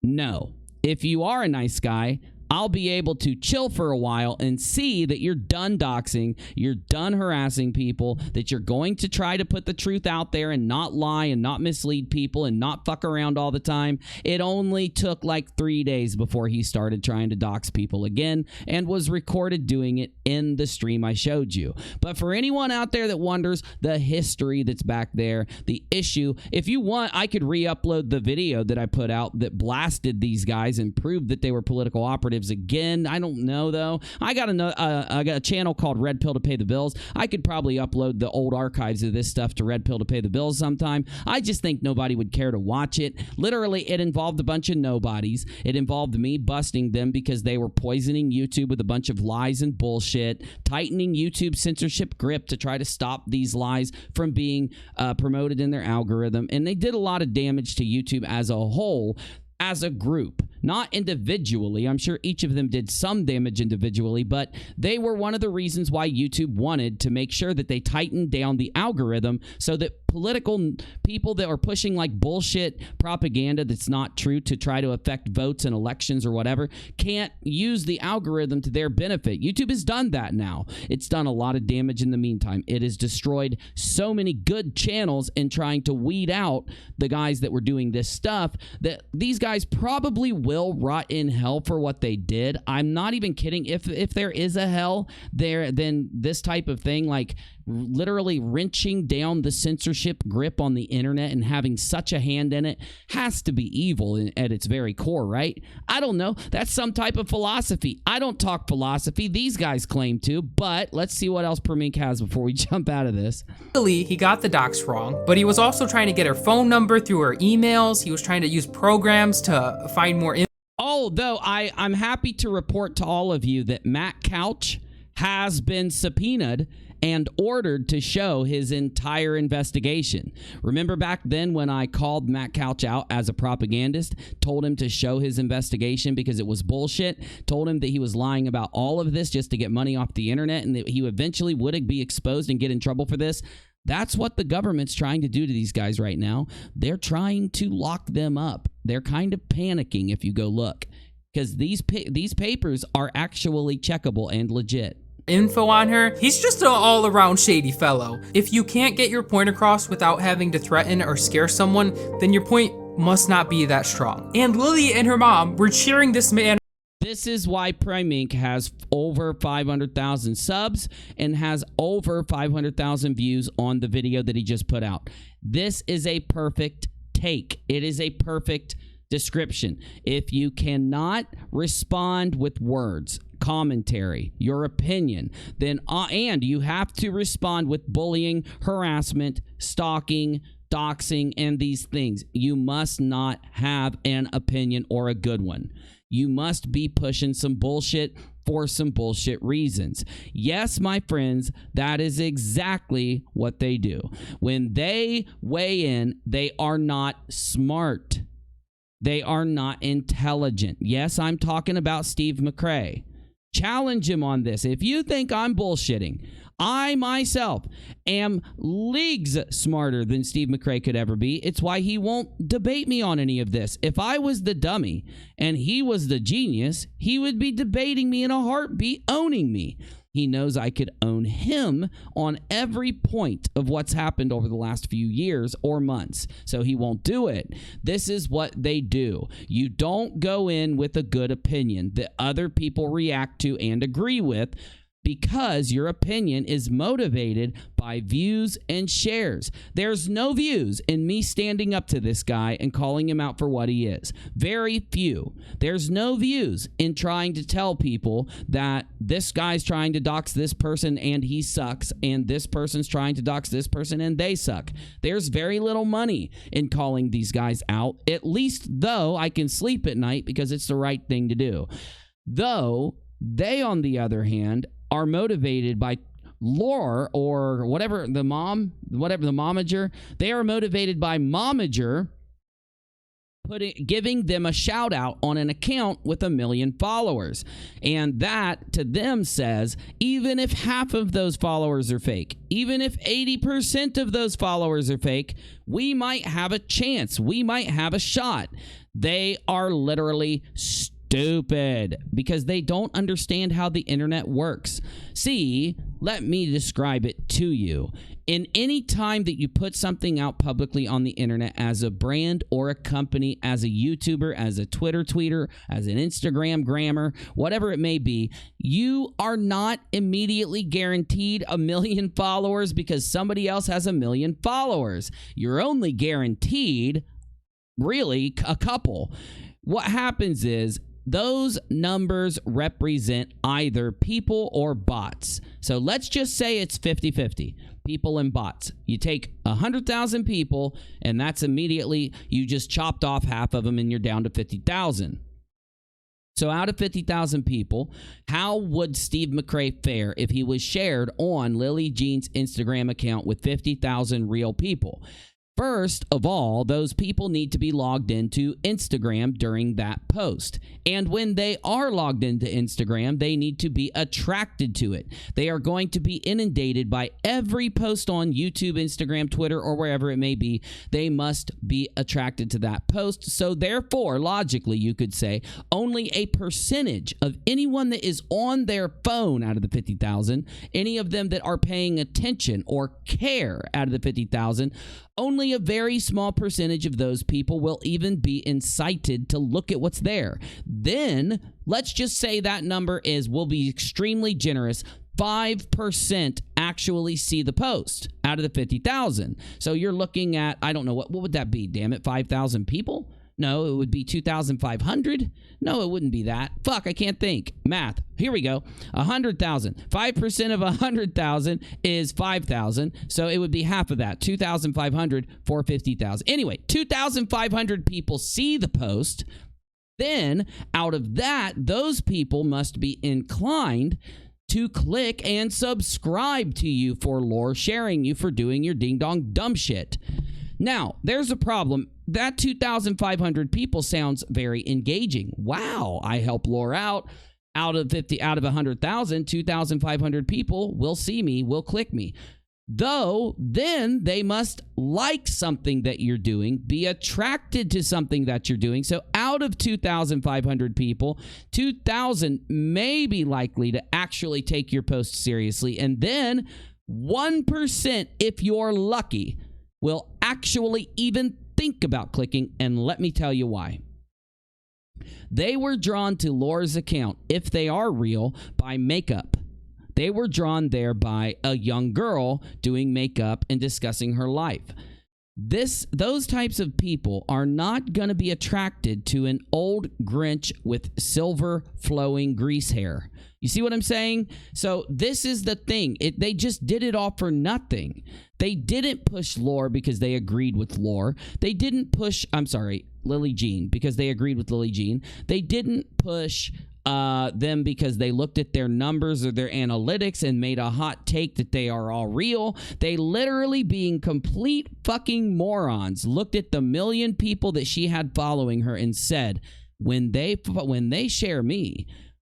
no. If you are a nice guy, I'll be able to chill for a while and see that you're done doxing, you're done harassing people, that you're going to try to put the truth out there and not lie and not mislead people and not fuck around all the time. It only took like 3 days before he started trying to dox people again and was recorded doing it in the stream I showed you. But for anyone out there that wonders the history that's back there, the issue, if you want, I could re-upload the video that I put out that blasted these guys and proved that they were political operatives again. I don't know, though. I got a channel called Red Pill to Pay the Bills. I could probably upload the old archives of this stuff to Red Pill to Pay the Bills sometime. I just think nobody would care to watch it. Literally, it involved a bunch of nobodies. It involved me busting them because they were poisoning YouTube with a bunch of lies and bullshit, tightening YouTube's censorship grip to try to stop these lies from being promoted in their algorithm. And they did a lot of damage to YouTube as a whole, as a group, not individually. I'm sure each of them did some damage individually, but they were one of the reasons why YouTube wanted to make sure that they tightened down the algorithm so that political people that are pushing like bullshit propaganda that's not true to try to affect votes and elections or whatever can't use the algorithm to their benefit. YouTube has done that now. It's done a lot of damage in the meantime. It has destroyed so many good channels in trying to weed out the guys that were doing this stuff that these guys probably will rot in hell for what they did. I'm not even kidding. If there is a hell there, then this type of thing, like literally wrenching down the censorship grip on the internet and having such a hand in it, has to be evil at its very core, right? I don't know. That's some type of philosophy. I don't talk philosophy. These guys claim to, but let's see what else Primink has before we jump out of this. He got the docs wrong, but he was also trying to get her phone number through her emails. He was trying to use programs to find more info. Oh, though I'm happy to report to all of you that Matt Couch has been subpoenaed and ordered to show his entire investigation. Remember back then when I called Matt Couch out as a propagandist, told him to show his investigation because it was bullshit, told him that he was lying about all of this just to get money off the internet and that he eventually would be exposed and get in trouble for this? That's what the government's trying to do to these guys right now. They're trying to lock them up. They're kind of panicking if you go look, because these papers are actually checkable and legit. Info on her. He's just an all-around shady fellow. If you can't get your point across without having to threaten or scare someone, then your point must not be that strong. And Lily and her mom were cheering this man. This is why Primink has over 500,000 subs and has over 500,000 views on the video that he just put out. This is a perfect take. It is a perfect description. If you cannot respond with words, commentary, your opinion, then and you have to respond with bullying, harassment, stalking, doxing and these things. You must not have an opinion or a good one. You must be pushing some bullshit for some bullshit reasons. Yes, my friends, that is exactly what they do. When they weigh in, they are not smart. They are not intelligent. Yes, I'm talking about Steve Mcrae. Challenge him on this. If you think I'm bullshitting, I myself am leagues smarter than Steve Mcrae could ever be. It's why he won't debate me on any of this. If I was the dummy and he was the genius, he would be debating me in a heartbeat, owning me. He knows I could own him on every point of what's happened over the last few years or months. So he won't do it. This is what they do. You don't go in with a good opinion that other people react to and agree with, because your opinion is motivated by views and shares. There's no views in me standing up to this guy and calling him out for what he is. Very few. There's no views in trying to tell people that this guy's trying to dox this person and he sucks, and this person's trying to dox this person and they suck. There's very little money in calling these guys out, at least though I can sleep at night because it's the right thing to do. Though they, on the other hand, are motivated by lore or whatever the momager. They are motivated by momager giving them a shout out on an account with 1 million followers. And that to them says, even if half of those followers are fake, even if 80% of those followers are fake, we might have a chance. We might have a shot. They are literally stupid because they don't understand how the internet works. See, let me describe it to you. In any time that you put something out publicly on the internet as a brand or a company, as a YouTuber, as a Twitter tweeter, as an Instagram grammer, whatever it may be, you are not immediately guaranteed 1 million followers because somebody else has 1 million followers. You're only guaranteed really a couple. What happens is those numbers represent either people or bots. So let's just say it's 50-50, people and bots. You take 100,000 people, and that's immediately, you just chopped off half of them and you're down to 50,000. So out of 50,000 people, how would Steve Mcrae fare if he was shared on Lily Jean's Instagram account with 50,000 real people? First of all, those people need to be logged into Instagram during that post. And when they are logged into Instagram, they need to be attracted to it. They are going to be inundated by every post on YouTube, Instagram, Twitter, or wherever it may be. They must be attracted to that post. So therefore, logically, you could say only a percentage of anyone that is on their phone out of the 50,000, any of them that are paying attention or care out of the 50,000, only a very small percentage of those people will even be incited to look at what's there. Then, let's just say that number will be extremely generous. 5% actually see the post out of the 50,000. So you're looking at, I don't know, what would that be? Damn it, 5,000 people? No, it would be 2,500. No, it wouldn't be that. Fuck, I can't think. Math. Here we go. 100,000. 5% of 100,000 is 5,000. So it would be half of that. 2,500 for 50,000. Anyway, 2,500 people see the post. Then, out of that, those people must be inclined to click and subscribe to you for lore sharing, you for doing your ding-dong dumb shit. Now, there's a problem. That 2,500 people sounds very engaging. Wow, I help lore out. Out of 100,000, 2,500 people will see me, will click me. Though, then they must like something that you're doing, be attracted to something that you're doing. So out of 2,500 people, 2,000 may be likely to actually take your post seriously. And then 1%, if you're lucky, will actually even think about clicking, and let me tell you why. They were drawn to Lore's account, if they are real, by makeup. They were drawn there by a young girl doing makeup and discussing her life. Those types of people are not going to be attracted to an old Grinch with silver flowing grease hair. You see what I'm saying? So this is the thing. They just did it all for nothing. They didn't push Lore because they agreed with Lore. They didn't push, Lily Jean because they agreed with Lily Jean. They didn't push them because they looked at their numbers or their analytics and made a hot take that they are all real. They literally, being complete fucking morons, looked at the million people that she had following her and said, when they share me,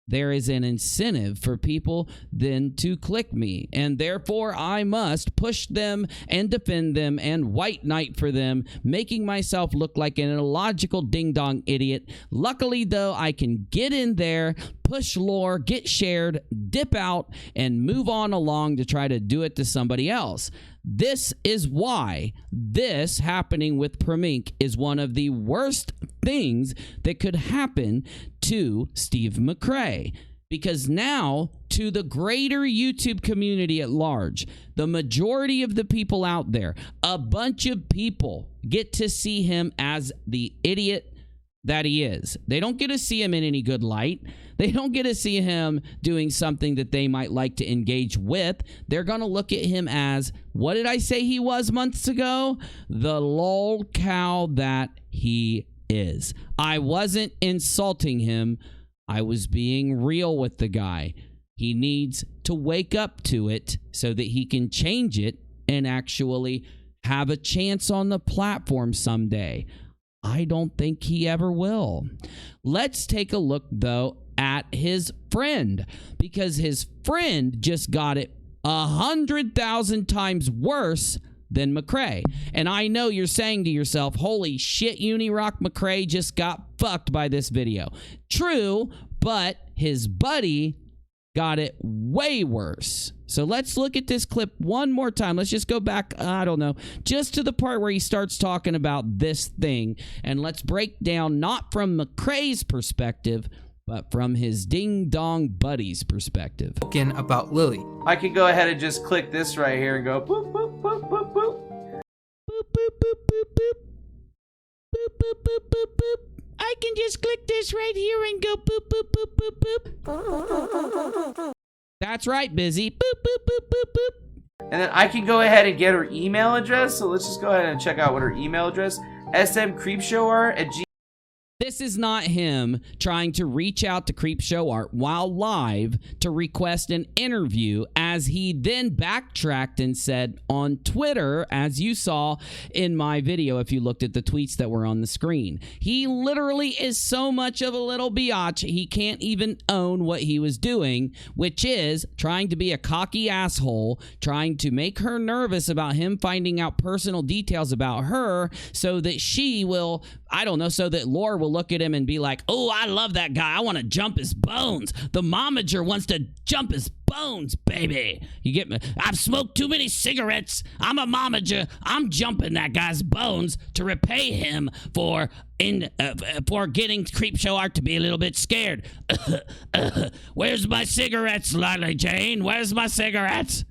there is an incentive for people then to click me, and therefore I must push them and defend them and white knight for them, making myself look like an illogical ding-dong idiot. Luckily, though, I can get in there, push Lore, get shared, dip out, and move on along to try to do it to somebody else. This is why this happening with Primink is one of the worst things that could happen to Steve Mcrae. Because now, to the greater YouTube community at large, the majority of the people out there, a bunch of people get to see him as the idiot that he is. They don't get to see him in any good light. They don't get to see him doing something that they might like to engage with. They're going to look at him as, what did I say he was months ago? The lol cow that he is. I wasn't insulting him. I was being real with the guy. He needs to wake up to it so that he can change it and actually have a chance on the platform someday. I don't think he ever will. Let's take a look, though, at his friend, because his friend just got it 100,000 times worse than Mcrae. And I know you're saying to yourself, holy shit, Unirock Mcrae just got fucked by this video. True, but his buddy got it way worse. So let's look at this clip one more time. Let's just go back, I don't know, just to the part where he starts talking about this thing. And let's break down, not from Mcrae's perspective, but from his ding-dong buddy's perspective. About Lily. I can go ahead and just click this right here and go boop, boop, boop, boop, boop. Boop, boop, boop, boop, boop. Boop, boop, boop, boop, boop. I can just click this right here and go boop, boop, boop, boop, boop. That's right, Bizzy. Boop, boop, boop, boop, boop. And then I can go ahead and get her email address. So let's just go ahead and check out what her email address, smcreepshowart@gmail.com. This is not him trying to reach out to Creepshowart while live to request an interview, as he then backtracked and said on Twitter, as you saw in my video if you looked at the tweets that were on the screen. He literally is so much of a little biatch, he can't even own what he was doing, which is trying to be a cocky asshole, trying to make her nervous about him finding out personal details about her so that she will, I don't know, so that Lore will look at him and be like, oh, I love that guy. I want to jump his bones. The momager wants to jump his bones, baby. You get me? I've smoked too many cigarettes. I'm a momager. I'm jumping that guy's bones to repay him for getting Creepshowart to be a little bit scared. Where's my cigarettes, Lily Jane? Where's my cigarettes?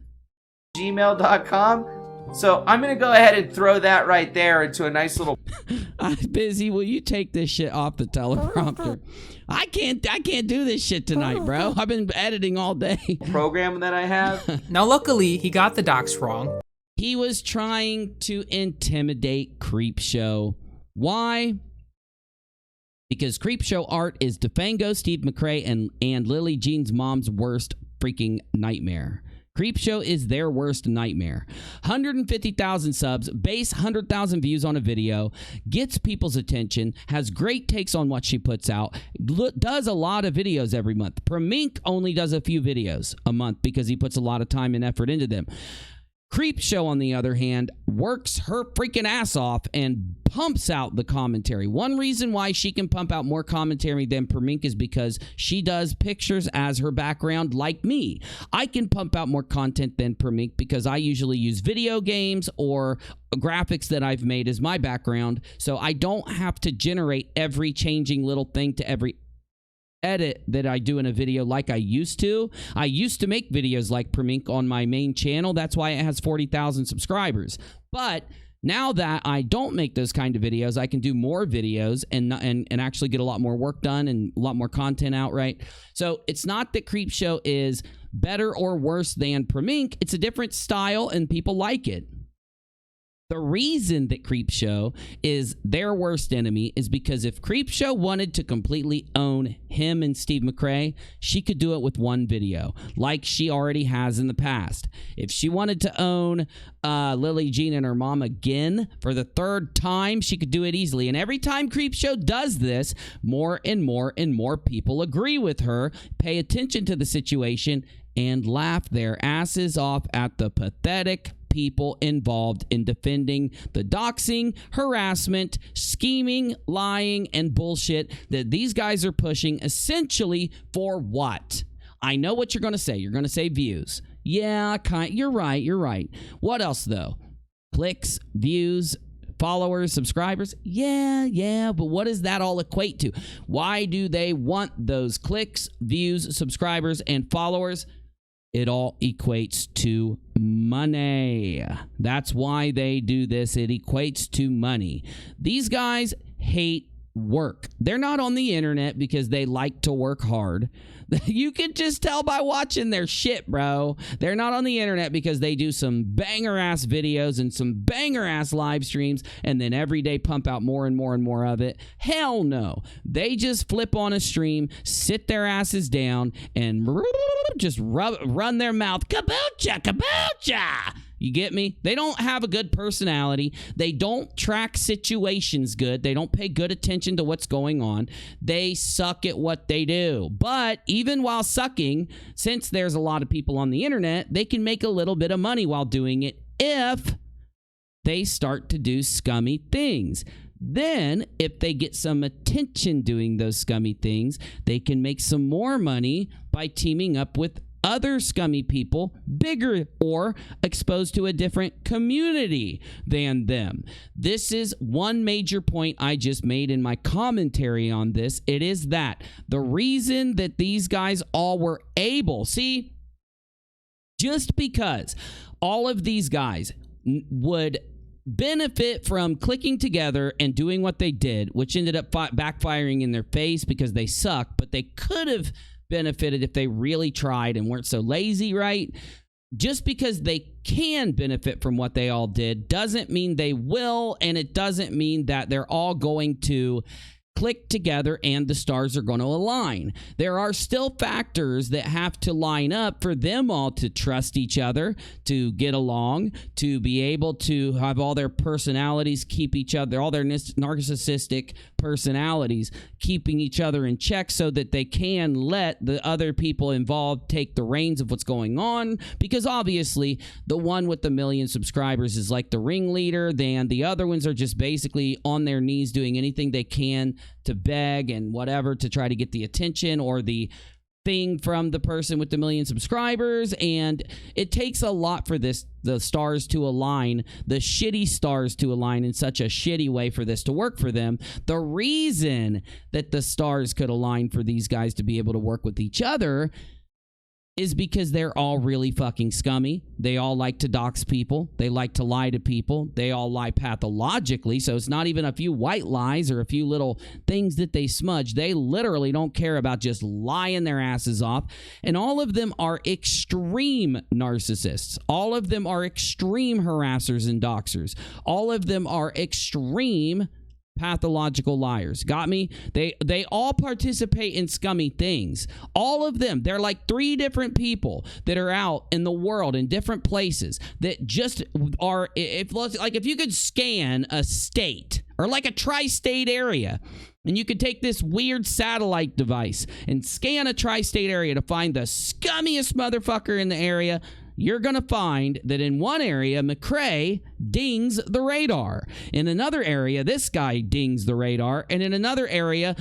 Gmail.com. So I'm going to go ahead and throw that right there into a nice little... I'm busy. Will you take this shit off the teleprompter? I can't do this shit tonight, bro. I've been editing all day. Program that I have. Now, luckily, he got the docs wrong. He was trying to intimidate Creepshow. Why? Because Creepshowart is DeFango, Steve Mcrae, and Lily Jean's mom's worst freaking nightmare. Creepshow is their worst nightmare. 150,000 subs, base 100,000 views on a video, gets people's attention, has great takes on what she puts out, does a lot of videos every month. Primink only does a few videos a month because he puts a lot of time and effort into them. Creepshow, on the other hand, works her freaking ass off and pumps out the commentary. One reason why she can pump out more commentary than Primink is because she does pictures as her background, like me. I can pump out more content than Primink because I usually use video games or graphics that I've made as my background, so I don't have to generate every changing little thing to every edit that I do in a video like I used to. I used to make videos like Primink on my main channel. That's why it has 40,000 subscribers. But Now that I don't make those kind of videos, I can do more videos and actually get a lot more work done and a lot more content out, right? So it's not that Creepshow is better or worse than Primink. It's a different style and people like it. The reason that Creepshow is their worst enemy is because if Creepshow wanted to completely own him and Steve Mcrae, she could do it with one video, like she already has in the past. If she wanted to own Lily Jean and her mom again for the third time, she could do it easily. And every time Creepshow does this, more and more and more people agree with her, pay attention to the situation, and laugh their asses off at the pathetic people involved in defending the doxing, harassment, scheming, lying, and bullshit that these guys are pushing essentially for what? I know what you're going to say. You're going to say views. Yeah, you're right. What else, though? Clicks, views, followers, subscribers? Yeah, but what does that all equate to? Why do they want those clicks, views, subscribers, and followers? It all equates to money. That's why they do this. It equates to money. These guys hate work. They're not on the internet because they like to work hard. You can just tell by watching their shit, bro. They're not on the internet because they do some banger-ass videos and some banger-ass live streams and then every day pump out more and more and more of it. Hell no. They just flip on a stream, sit their asses down, and just run their mouth. Kabocha! You get me? They don't have a good personality. They don't track situations good. They don't pay good attention to what's going on. They suck at what they do. But even while sucking, since there's a lot of people on the internet, they can make a little bit of money while doing it if they start to do scummy things. Then, if they get some attention doing those scummy things, they can make some more money by teaming up with other scummy people, bigger or exposed to a different community than them. This is one major point I just made in my commentary on this. It is that the reason that these guys all were able, see, just because all of these guys would benefit from clicking together and doing what they did, which ended up backfiring in their face because they suck, but they could have benefited if they really tried and weren't so lazy, right? Just because they can benefit from what they all did doesn't mean they will, and it doesn't mean that they're all going to click together and the stars are going to align. There are still factors that have to line up for them all to trust each other, to get along, to be able to have all their personalities keep each other, all their narcissistic personalities keeping each other in check so that they can let the other people involved take the reins of what's going on, because obviously the one with the 1 million subscribers is like the ringleader, then the other ones are just basically on their knees doing anything they can to beg and whatever to try to get the attention or the thing from the person with the 1 million subscribers. And it takes a lot for the stars to align, the shitty stars to align in such a shitty way for this to work for them. The reason that the stars could align for these guys to be able to work with each other is because they're all really fucking scummy. They all like to dox people. They like to lie to people. They all lie pathologically. So it's not even a few white lies or a few little things that they smudge. They literally don't care about just lying their asses off. And all of them are extreme narcissists. All of them are extreme harassers and doxers. All of them are extreme pathological liars. Got me? They all participate in scummy things. All of them. They're like 3 different people that are out in the world in different places that just are, if you could scan a state or like a tri-state area, and you could take this weird satellite device and scan a tri-state area to find the scummiest motherfucker in the area, you're going to find that in one area, Mcrae dings the radar. In another area, this guy dings the radar. And in another area,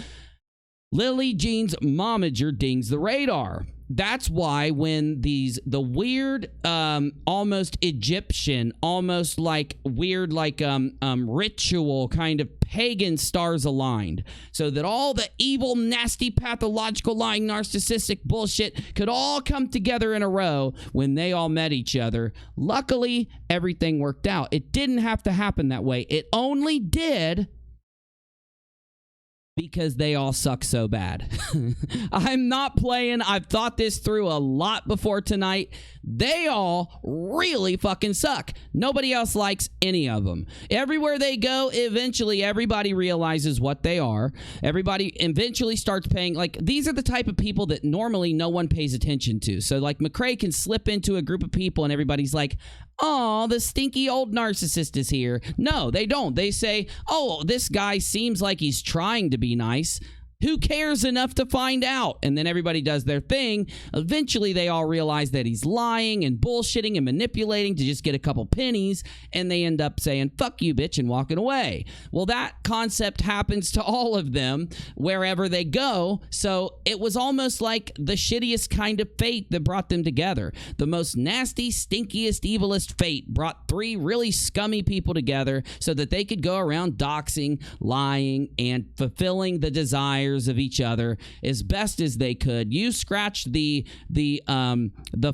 Lily Jean's momager dings the radar. that's why when the weird, almost Egyptian, almost like weird, like ritual kind of pagan stars aligned, so that all the evil, nasty, pathological, lying, narcissistic bullshit could all come together in a row when they all met each other. Luckily, everything worked out. It didn't have to happen that way. It only did because they all suck so bad. I'm not playing. I've thought this through a lot before tonight. They all really fucking suck. Nobody else likes any of them. Everywhere they go, eventually everybody realizes what they are. Everybody eventually starts paying. Like, these are the type of people that normally no one pays attention to. So like Mcrae can slip into a group of people and everybody's like, oh, the stinky old narcissist is here. No, they don't. They say, oh, this guy seems like he's trying to be nice. Who cares enough to find out? And then everybody does their thing. Eventually, they all realize that he's lying and bullshitting and manipulating to just get a couple pennies. And they end up saying, fuck you, bitch, and walking away. Well, that concept happens to all of them wherever they go. So it was almost like the shittiest kind of fate that brought them together. The most nasty, stinkiest, evilest fate brought three really scummy people together so that they could go around doxing, lying, and fulfilling the desires of each other as best as they could. You scratched the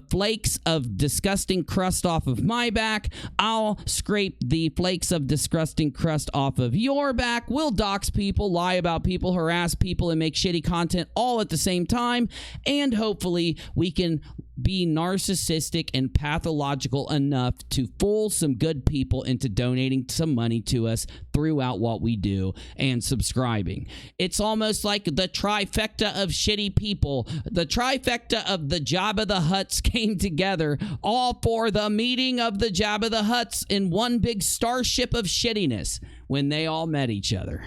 flakes of disgusting crust off of my back. I'll scrape the flakes of disgusting crust off of your back. We'll dox people, lie about people, harass people, and make shitty content all at the same time. And hopefully we can be narcissistic and pathological enough to fool some good people into donating some money to us throughout what we do and subscribing. It's almost like the trifecta of shitty people. The trifecta of the Jabba the Hutts came together, all for the meeting of the Jabba the Hutts in one big starship of shittiness when they all met each other.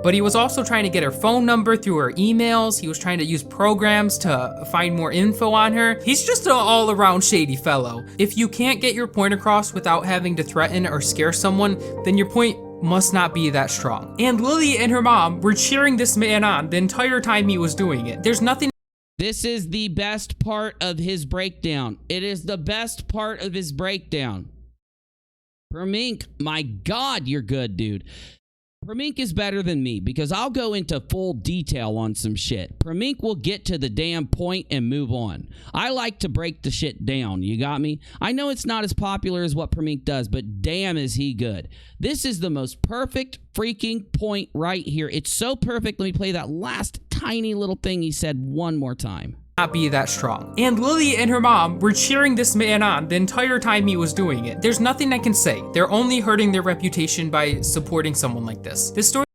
But he was also trying to get her phone number through her emails. He was trying to use programs to find more info on her. He's just an all-around shady fellow. If you can't get your point across without having to threaten or scare someone, then your point must not be that strong. And Lily and her mom were cheering this man on the entire time he was doing it. There's nothing. This is the best part of his breakdown. It is the best part of his breakdown. Primink, my God, you're good, dude. Primink is better than me because I'll go into full detail on some shit. Primink will get to the damn point and move on. I like to break the shit down. You got me? I know it's not as popular as what Primink does, but damn is he good. This is the most perfect freaking point right here. It's so perfect. Let me play that last tiny little thing he said one more time. Not be that strong. And Lily and her mom were cheering this man on the entire time he was doing it. There's nothing I can say. They're only hurting their reputation by supporting someone like this. This story.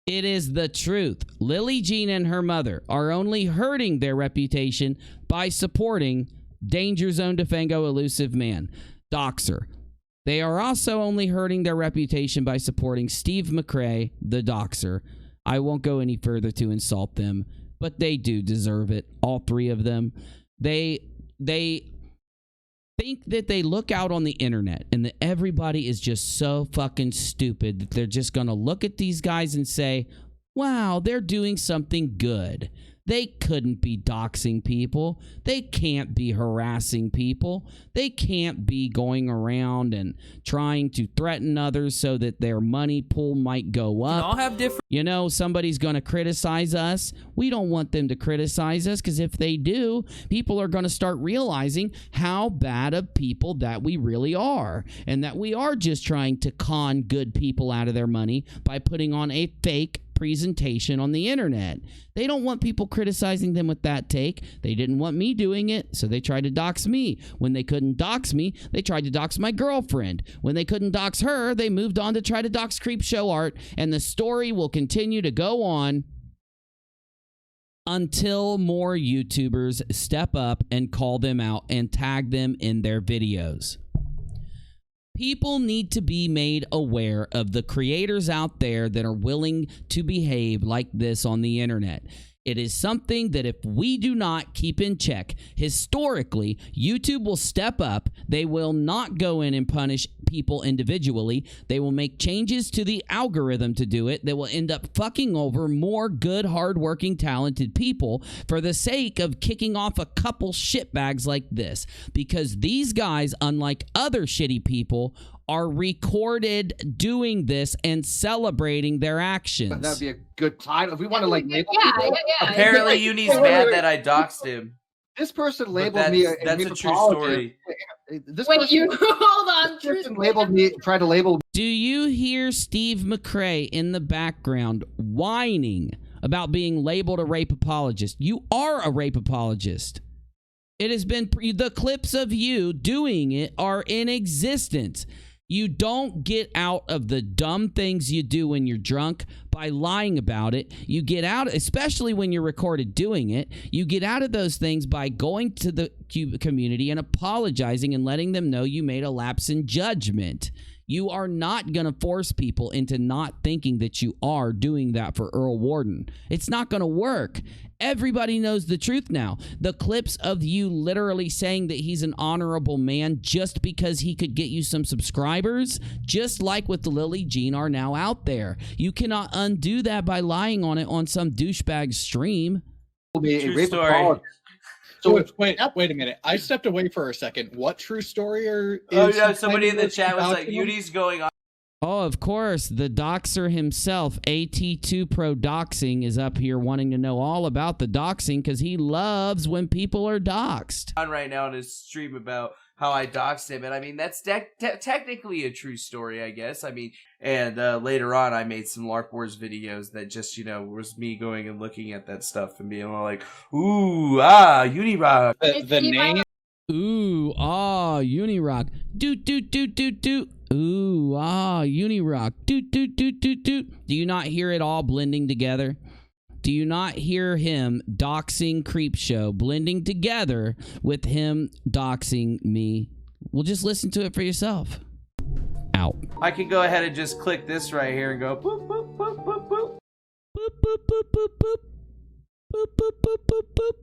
It is the truth. Lily Jean and her mother are only hurting their reputation by supporting Danger Zone Defengo Elusive Man, Doxer. They are also only hurting their reputation by supporting Steve Mcrae, the Doxer. I won't go any further to insult them, but they do deserve it. All three of them. They think that they look out on the internet and that everybody is just so fucking stupid that they're just going to look at these guys and say, wow, they're doing something good. They couldn't be doxing people. They can't be harassing people. They can't be going around and trying to threaten others so that their money pool might go up. All have different. You know, somebody's going to criticize us. We don't want them to criticize us because if they do, people are going to start realizing how bad of people that we really are and that we are just trying to con good people out of their money by putting on a fake presentation on the internet. They don't want people criticizing them with that take. They didn't want me doing it, so they tried to dox me. When they couldn't dox me, they tried to dox my girlfriend. When they couldn't dox her, they moved on to try to dox Creepshowart, and the story will continue to go on until more YouTubers step up and call them out and tag them in their videos. People need to be made aware of the creators out there that are willing to behave like this on the internet. It is something that if we do not keep in check, historically, YouTube will step up. They will not go in and punish people individually. They will make changes to the algorithm to do it. They will end up fucking over more good, hardworking, talented people for the sake of kicking off a couple shitbags like this. Because these guys, unlike other shitty people, are recorded doing this and celebrating their actions. That'd be a good title. If we want to like label people. Apparently Uni's mad that I doxed him. This person labeled me. That's a true story. This Wait, person, you hold on. This person labeled me. Tried to label. Do you hear Steve Mcrae in the background whining about being labeled a rape apologist? You are a rape apologist. It has been the clips of you doing it are in existence. You don't get out of the dumb things you do when you're drunk by lying about it. You get out, especially when you're recorded doing it, you get out of those things by going to the community and apologizing and letting them know you made a lapse in judgment. You are not going to force people into not thinking that you are doing that for Earl Warden. It's not going to work. Everybody knows the truth now. The clips of you literally saying that he's an honorable man just because he could get you some subscribers, just like with the Lily Jean, are now out there. You cannot undo that by lying on it on some douchebag stream. True story. So wait a minute. I stepped away for a second. What true story is? Oh yeah, somebody in the chat was like, "Uni's going on." Oh, of course, the doxer himself, AT2 Pro Doxing, is up here wanting to know all about the doxing because he loves when people are doxed. On right now in his stream about how I doxed him, and I mean that's technically a true story, I guess. I mean, and later on, I made some Lark Wars videos that just was me going and looking at that stuff and being all like, "Ooh, unirock." The name. Ooh, unirock. Doot doot doot doot doot. Ooh, unirock. Doot doot doot doot doot. Do you not hear it all blending together? Do you not hear him doxing Creepshow blending together with him doxing me? Well, just listen to it for yourself. Out. I can go ahead and just click this right here and go boop boop boop boop boop. Boop boop boop boop boop. Boop boop boop boop boop.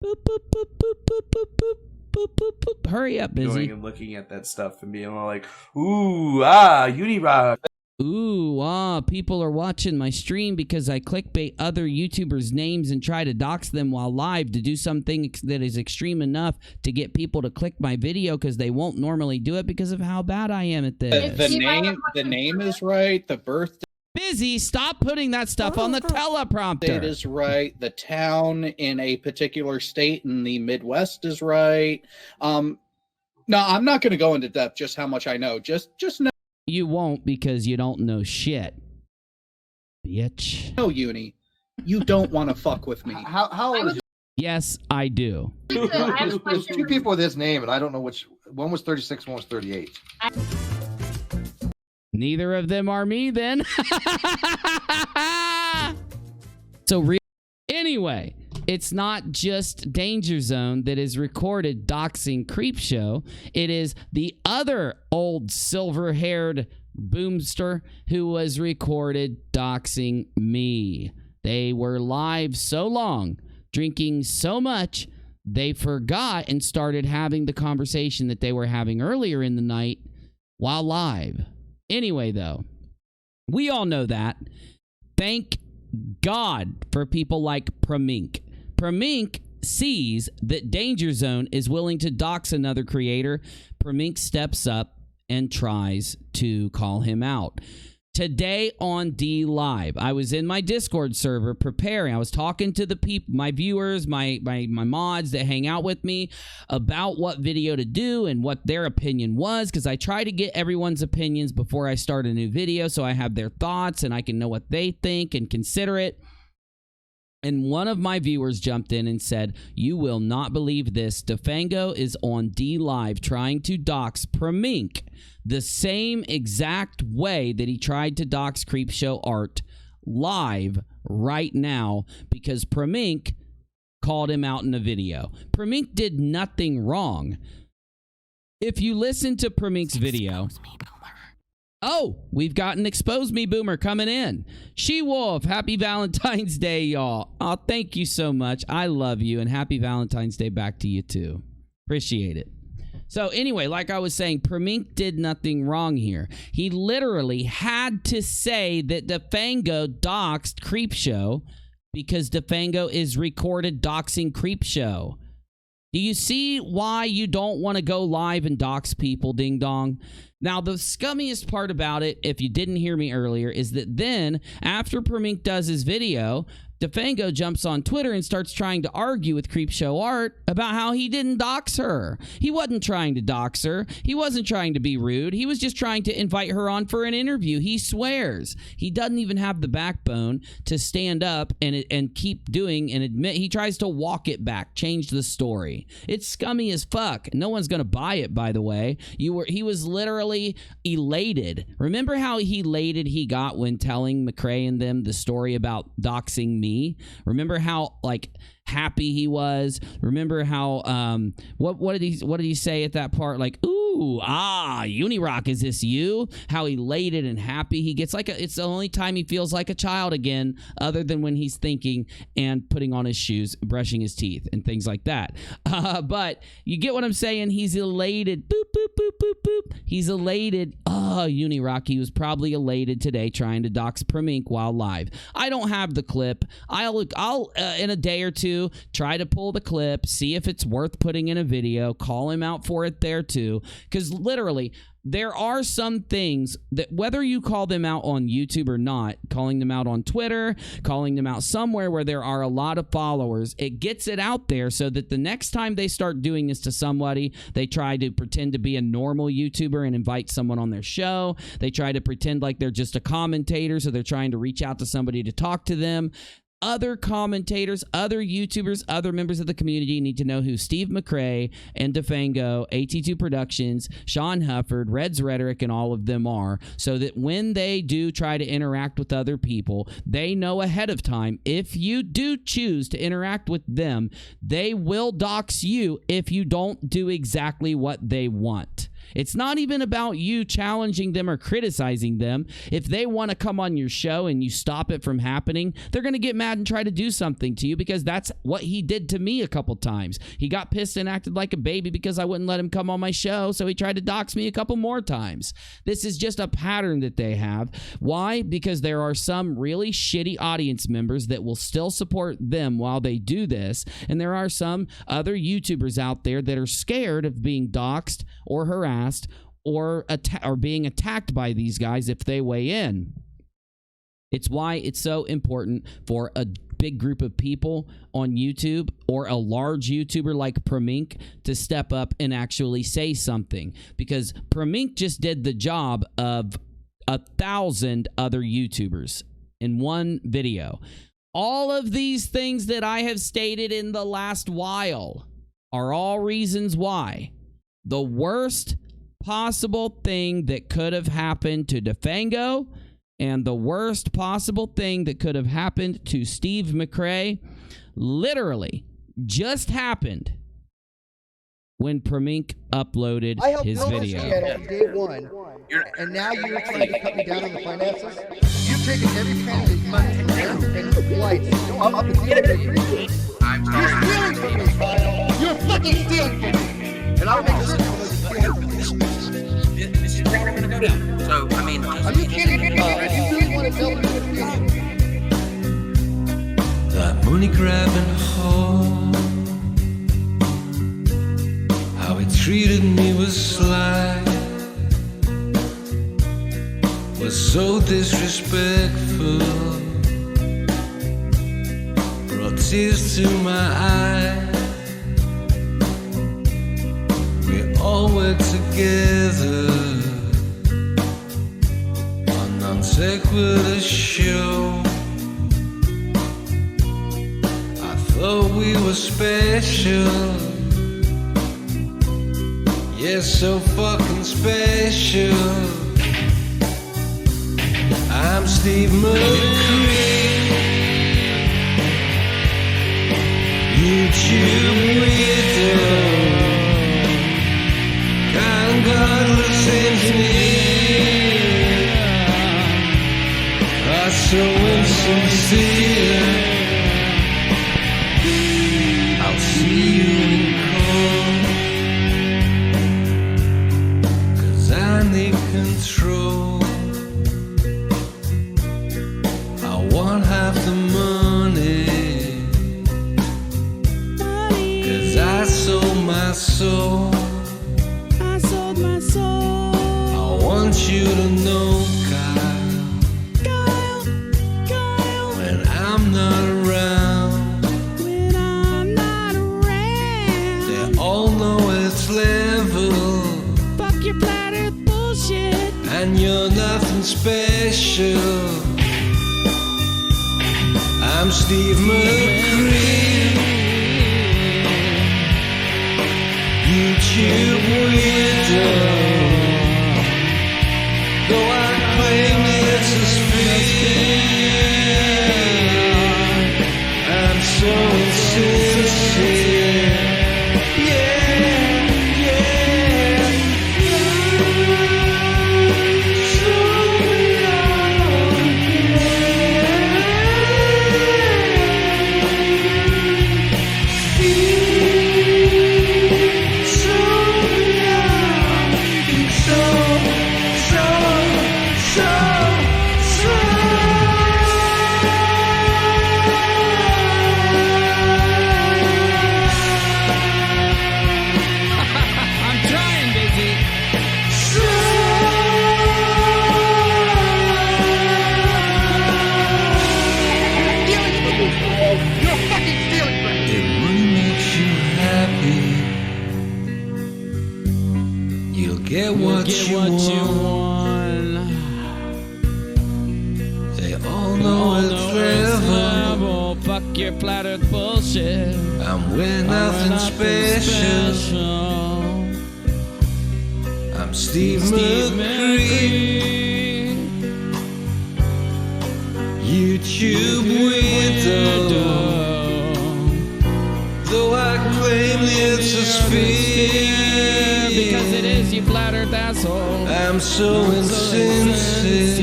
Boop boop boop boop boop boop boop. Boop, boop, boop. Hurry up, Bizzy. Going and looking at that stuff and being all like, "Ooh, unirock." Ooh, people are watching my stream because I clickbait other YouTubers' names and try to dox them while live to do something that is extreme enough to get people to click my video because they won't normally do it because of how bad I am at this. The name is right. The birthday. Bizzy, stop putting that stuff on the teleprompter. It is right. The town in a particular state in the Midwest is right. No, I'm not going to go into depth just how much I know. Just know. You won't because you don't know shit, bitch. No, Uni, you don't want to fuck with me. How old is you? Yes, I do. There's two people with his name, and I don't know which. One was 36, one was 38. Neither of them are me, then. Anyway, it's not just Danger Zone that is recorded doxing Creepshow. It is the other old silver-haired boomster who was recorded doxing me. They were live so long, drinking so much, they forgot and started having the conversation that they were having earlier in the night while live. Anyway, though, we all know that. Thank God for people like Primink. Primink sees that Danger Zone is willing to dox another creator. Primink steps up and tries to call him out. Today on D Live, I was in my Discord server preparing. I was talking to the people, my viewers, my mods that hang out with me about what video to do and what their opinion was, because I try to get everyone's opinions before I start a new video so I have their thoughts and I can know what they think and consider it. And one of my viewers jumped in and said, "You will not believe this. Defango is on D Live trying to dox Primink the same exact way that he tried to dox creepshowart live right now because Primink called him out in a video." Primink did nothing wrong. If you listen to Primink's video, Oh, we've got an Expose Me Boomer coming in. She-Wolf, happy Valentine's Day, y'all. Oh, thank you so much. I love you, and happy Valentine's Day back to you, too. Appreciate it. So anyway, like I was saying, Primink did nothing wrong here. He literally had to say that Defango doxed Creepshow because Defango is recorded doxing Creepshow. Do you see why you don't want to go live and dox people, ding dong? Now, the scummiest part about it, if you didn't hear me earlier, is that then, after Primink does his video, Defango jumps on Twitter and starts trying to argue with creepshowart about how he didn't dox her. He wasn't trying to dox her. He wasn't trying to be rude. He was just trying to invite her on for an interview. He swears. He doesn't even have the backbone to stand up and keep doing and admit. He tries to walk it back, change the story. It's scummy as fuck. No one's going to buy it, by the way. He was literally elated. Remember how elated he got when telling Mcrae and them the story about doxing me? Remember how like happy he was? Remember how what did he say at that part? Like, ooh, unirock, is this you? How elated and happy he gets. Like it's the only time he feels like a child again, other than when he's thinking and putting on his shoes, brushing his teeth, and things like that. But you get what I'm saying? He's elated. Boop, boop, boop, boop, boop. He's elated. Unirock, he was probably elated today trying to dox Primink while live. I don't have the clip. I'll in a day or two try to pull the clip, see if it's worth putting in a video, call him out for it there too, because literally there are some things that, whether you call them out on YouTube or not, calling them out on Twitter, calling them out somewhere where there are a lot of followers, it gets it out there so that the next time they start doing this to somebody, they try to pretend to be a normal YouTuber and invite someone on their show. They try to pretend like they're just a commentator, so they're trying to reach out to somebody to talk to them. Other commentators, other YouTubers, other members of the community need to know who Steve Mcrae and Defango, AT2 Productions, Shawn Hufford, Red's Rhetoric, and all of them are, so that when they do try to interact with other people, they know ahead of time, if you do choose to interact with them, they will dox you if you don't do exactly what they want. It's not even about you challenging them or criticizing them. If they want to come on your show and you stop it from happening, they're going to get mad and try to do something to you, because that's what he did to me a couple times. He got pissed and acted like a baby because I wouldn't let him come on my show, so he tried to dox me a couple more times. This is just a pattern that they have. Why? Because there are some really shitty audience members that will still support them while they do this, and there are some other YouTubers out there that are scared of being doxed or harassed or being attacked by these guys if they weigh in. It's why it's so important for a big group of people on YouTube or a large YouTuber like Primink to step up and actually say something, because Primink just did the job of 1,000 other YouTubers in one video. All of these things that I have stated in the last while are all reasons why the worst possible thing that could have happened to Defango and the worst possible thing that could have happened to Steve Mcrae literally just happened when Primink uploaded his video. From day one, and now you're trying to cut me down on the finances. You've taken every penny that money from them and lights up the deal. You're stealing from me, Kyle. You're fucking stealing from me. And I'll make sure This is where I'm gonna go down. So, I mean, are you kidding me? If you really want to tell me what's That money grabbing whore, how it treated me was sly, was so disrespectful, brought tears to my eyes. We all worked together on non sequitur show. I thought we were special, yeah, so fucking special. I'm Steve Mcrae, YouTube weirdo, kind God listens to me. so insincere. I'll see you in court, 'cause I need control. I want half the money, 'cause I sold my soul. I sold my soul. I want you to know, Kyle, when I'm not around, when I'm not around. they all know it's level, Fuck your flat earth bullshit. and you're nothing special. I'm Steve Mcrae, YouTube weirdo. Though I claim it's a sphere, I'm so insincere. Yeah, yeah. So I'm trying, Bizzy. You're fucking stealing from me. It really makes you happy. You'll get what you want. They all know it's level. Fuck your flat earth bullshit. I'm with nothing special. I'm Steve Mcrae, YouTube weirdo. Though I claim it's a sphere, Because it is, you flat earth asshole. I'm so insincere.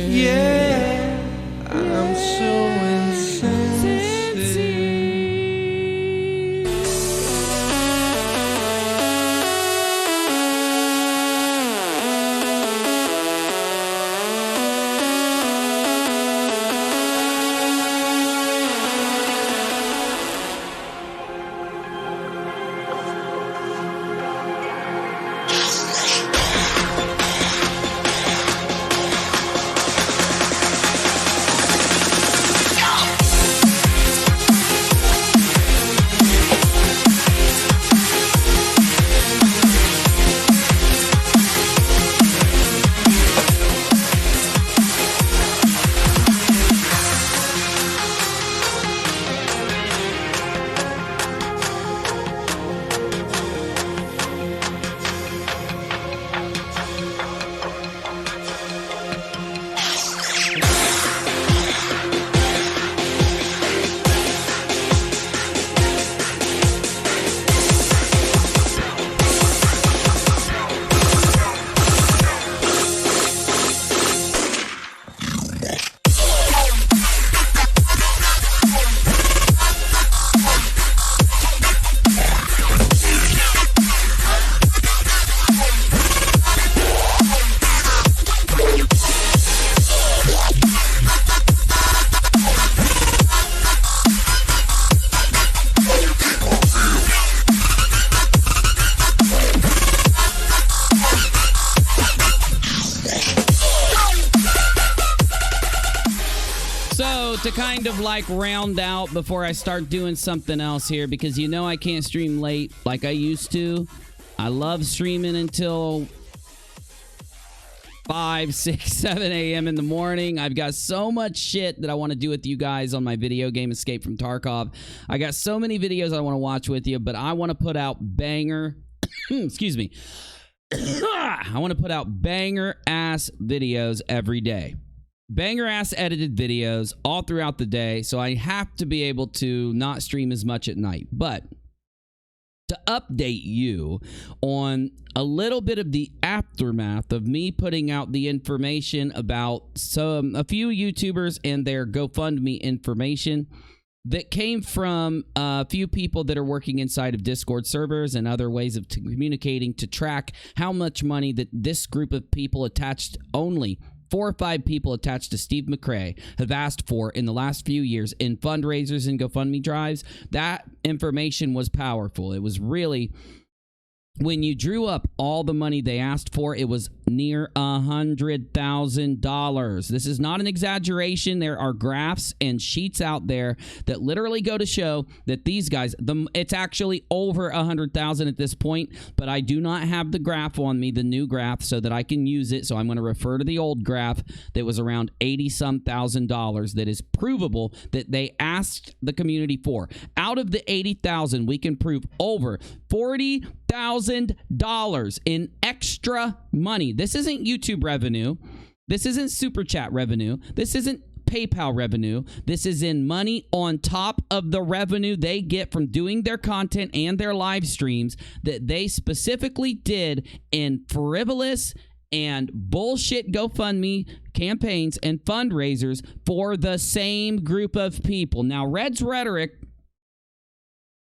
Yeah, I'm so insincere. To kind of like round out before I start doing something else here, because you know I can't stream late like I used to. I love streaming until 5, 6, 7 a.m. in the morning. I've got so much shit that I want to do with you guys on my video game Escape from Tarkov. I got so many videos I want to watch with you, but I want to put out banger excuse me. I want to put out banger ass videos every day. Banger ass edited videos all throughout the day, so I have to be able to not stream as much at night. But to update you on a little bit of the aftermath of me putting out the information about a few YouTubers and their GoFundMe information that came from a few people that are working inside of Discord servers and other ways of communicating to track how much money that this group of people attached, only 4 or 5 people attached to Steve Mcrae, have asked for in the last few years in fundraisers and GoFundMe drives. That information was powerful. It was really, when you drew up all the money they asked for, it was near $100,000. This is not an exaggeration. There are graphs and sheets out there that literally go to show that these guys, it's actually over 100,000 at this point, but I do not have the graph on me, the new graph, so that I can use it. So I'm going to refer to the old graph that was around 80-some thousand dollars that is provable that they asked the community for. Out of the 80,000, we can prove over $40,000 in extra money. This isn't YouTube revenue. This isn't Super Chat revenue. This isn't PayPal revenue. This is in money on top of the revenue they get from doing their content and their live streams that they specifically did in frivolous and bullshit GoFundMe campaigns and fundraisers for the same group of people. Now, Red's Rhetoric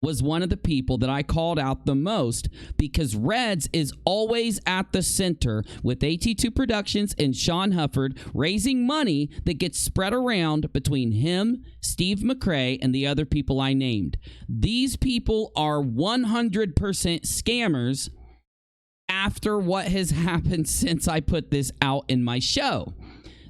was one of the people that I called out the most because Reds is always at the center with AT2 Productions and Shawn Hufford raising money that gets spread around between him, Steve Mcrae, and the other people I named. These people are 100% scammers after what has happened since I put this out in my show.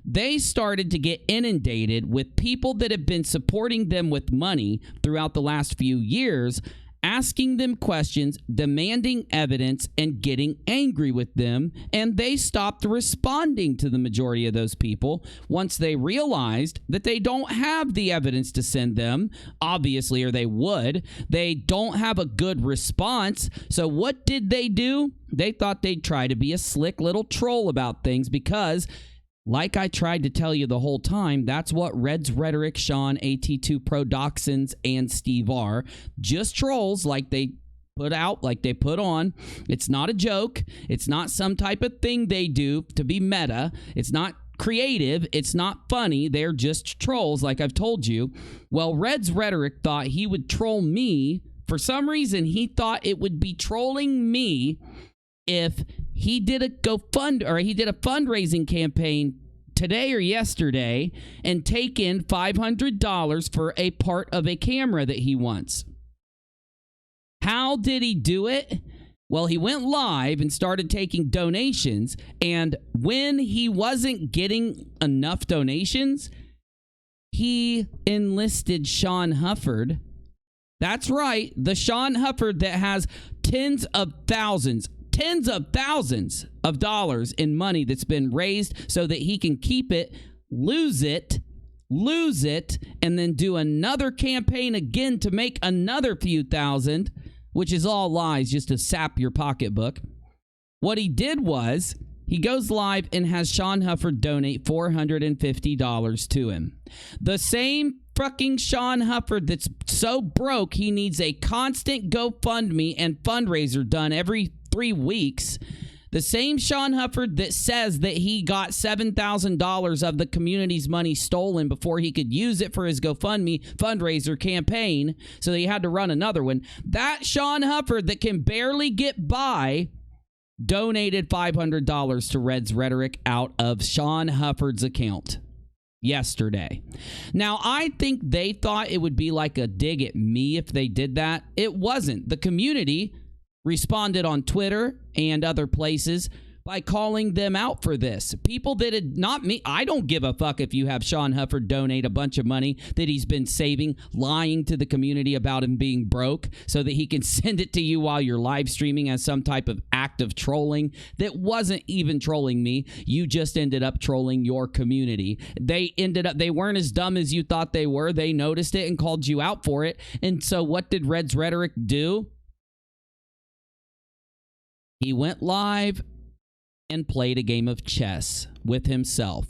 They started to get inundated with people that have been supporting them with money throughout the last few years, asking them questions, demanding evidence, and getting angry with them. And they stopped responding to the majority of those people once they realized that they don't have the evidence to send them, obviously, or they would. They don't have a good response. So what did they do? They thought they'd try to be a slick little troll about things because, like I tried to tell you the whole time, that's what Red's Rhetoric, Shawn, AT2 Pro, Doxing, and Steve are. Just trolls like they put out, like they put on. It's not a joke. It's not some type of thing they do to be meta. It's not creative. It's not funny. They're just trolls like I've told you. Well, Red's Rhetoric thought he would troll me. For some reason, he thought it would be trolling me if he did a fundraising campaign today or yesterday and take in $500 for a part of a camera that he wants. How did he do it? Well, he went live and started taking donations, and when he wasn't getting enough donations, he enlisted Shawn Hufford. That's right, the Shawn Hufford that has tens of thousands of dollars in money that's been raised so that he can keep it, lose it, and then do another campaign again to make another few thousand, which is all lies just to sap your pocketbook. What he did was he goes live and has Shawn Hufford donate $450 to him. The same fucking Shawn Hufford that's so broke he needs a constant GoFundMe and fundraiser done every 3 weeks. The same Shawn Hufford that says that he got $7,000 of the community's money stolen before he could use it for his GoFundMe fundraiser campaign, so he had to run another one. That Shawn Hufford that can barely get by donated $500 to Red's Rhetoric out of Shawn Hufford's account yesterday. Now, I think they thought it would be like a dig at me if they did that. It wasn't. The community responded on Twitter and other places by calling them out for this. People that had not me. I don't give a fuck if you have Shawn Hufford donate a bunch of money that he's been saving, lying to the community about him being broke so that he can send it to you while you're live streaming as some type of act of trolling that wasn't even trolling me. You just ended up trolling your community. They weren't as dumb as you thought they were. They noticed it and called you out for it. And so what did Red's Rhetoric do? He went live and played a game of chess with himself.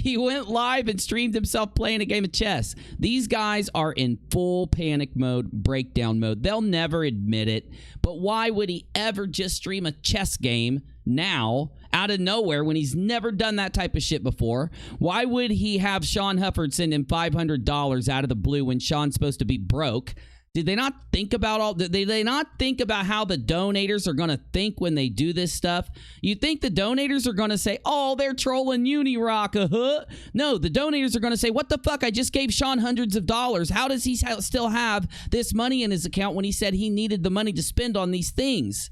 He went live and streamed himself playing a game of chess. These guys are in full panic mode, breakdown mode. They'll never admit it. But why would he ever just stream a chess game now out of nowhere when he's never done that type of shit before? Why would he have Shawn Hufford send him $500 out of the blue when Shawn's supposed to be broke? Did they not think about did they not think about how the donators are going to think when they do this stuff? You think the donators are going to say, oh, they're trolling unirock, No, the donators are going to say, what the fuck? I just gave Shawn hundreds of dollars. How does he still have this money in his account when he said he needed the money to spend on these things?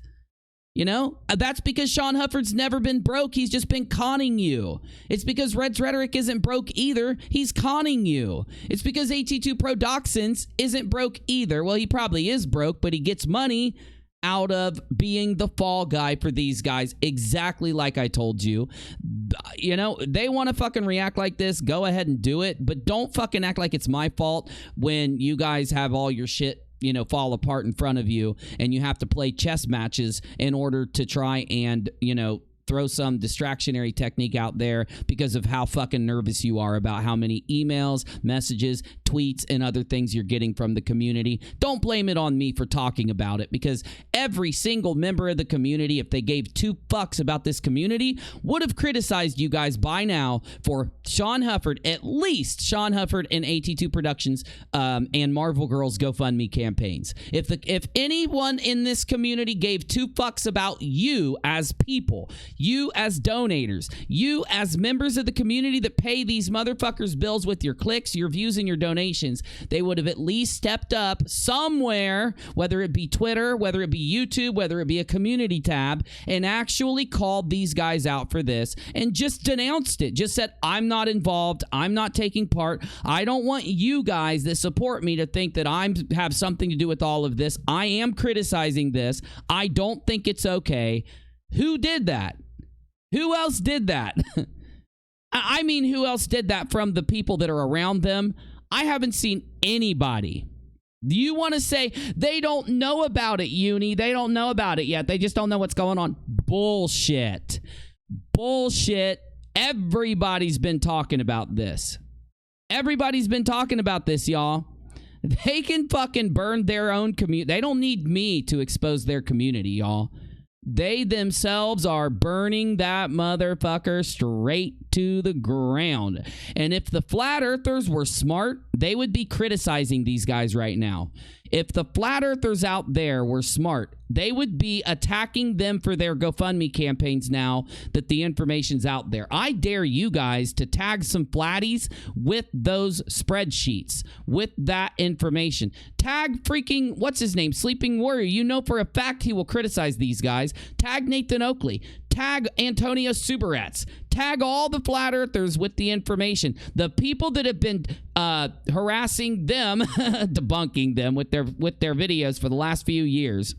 You know, that's because Shawn Hufford's never been broke. He's just been conning you. It's because Red's Rhetoric isn't broke either. He's conning you. It's because AT2 Pro Doxing isn't broke either. Well, he probably is broke, but he gets money out of being the fall guy for these guys, exactly like I told you. You know, they want to fucking react like this. Go ahead and do it, but don't fucking act like it's my fault when you guys have all your shit, you know, fall apart in front of you and you have to play chess matches in order to try and, you know, throw some distractionary technique out there because of how fucking nervous you are about how many emails, messages, tweets, and other things you're getting from the community. Don't blame it on me for talking about it, because every single member of the community, if they gave 2 fucks about this community, would have criticized you guys by now for Shawn Hufford, at least Shawn Hufford and AT2 Productions and Marvel Girls GoFundMe campaigns. If anyone in this community gave 2 fucks about you as people, you as donators, you as members of the community that pay these motherfuckers bills with your clicks, your views, and your donations, they would have at least stepped up somewhere, whether it be Twitter, whether it be YouTube, whether it be a community tab, and actually called these guys out for this and just denounced it. Just said, I'm not involved. I'm not taking part. I don't want you guys that support me to think that I have something to do with all of this. I am criticizing this. I don't think it's okay. Who did that? Who else did that? I mean, who else did that from the people that are around them? I haven't seen anybody. You want to say they don't know about it, Uni? They don't know about it yet. They just don't know what's going on. Bullshit. Bullshit. Everybody's been talking about this. Everybody's been talking about this, y'all. They can fucking burn their own community. They don't need me to expose their community, y'all. They themselves are burning that motherfucker straight to the ground. And if the flat earthers were smart, they would be criticizing these guys right now. If the flat earthers out there were smart, they would be attacking them for their GoFundMe campaigns now that the information's out there. I dare you guys to tag some flatties with those spreadsheets, with that information. Tag freaking, what's his name? Sleeping Warrior. You know for a fact he will criticize these guys. Tag Nathan Oakley. Tag Antonio Subarats. Tag all the flat earthers with the information. The people that have been harassing them, debunking them with their videos for the last few years,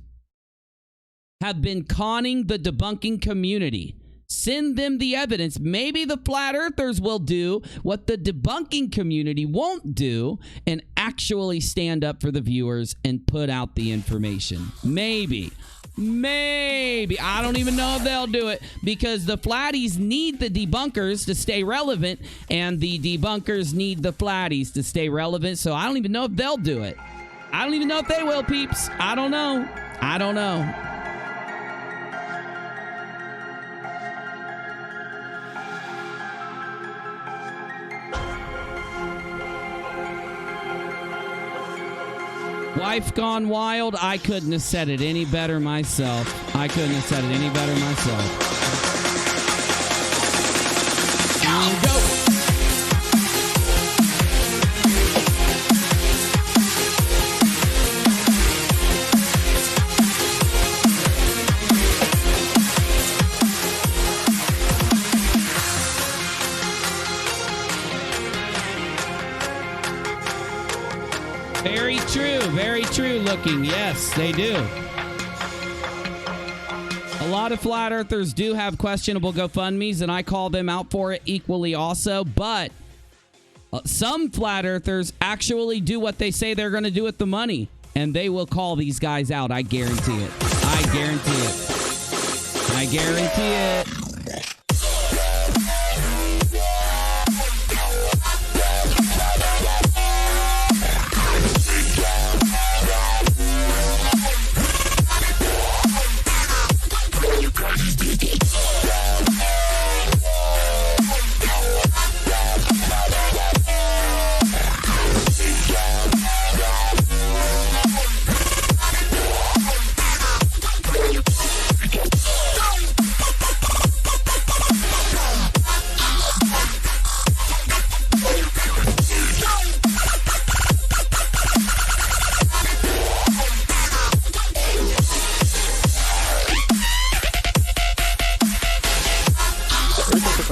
have been conning the debunking community. Send them the evidence. Maybe the flat earthers will do what the debunking community won't do and actually stand up for the viewers and put out the information. Maybe. I don't even know if they'll do it, because the flatties need the debunkers to stay relevant, and the debunkers need the flatties to stay relevant. So I don't even know if they'll do it. I don't even know if they will, peeps. I don't know. Wife Gone Wild, I couldn't have said it any better myself. Go. Very true looking. Yes, they do. A lot of flat earthers do have questionable GoFundMes, and I call them out for it equally also, but some flat earthers actually do what they say they're going to do with the money, and they will call these guys out. I guarantee it.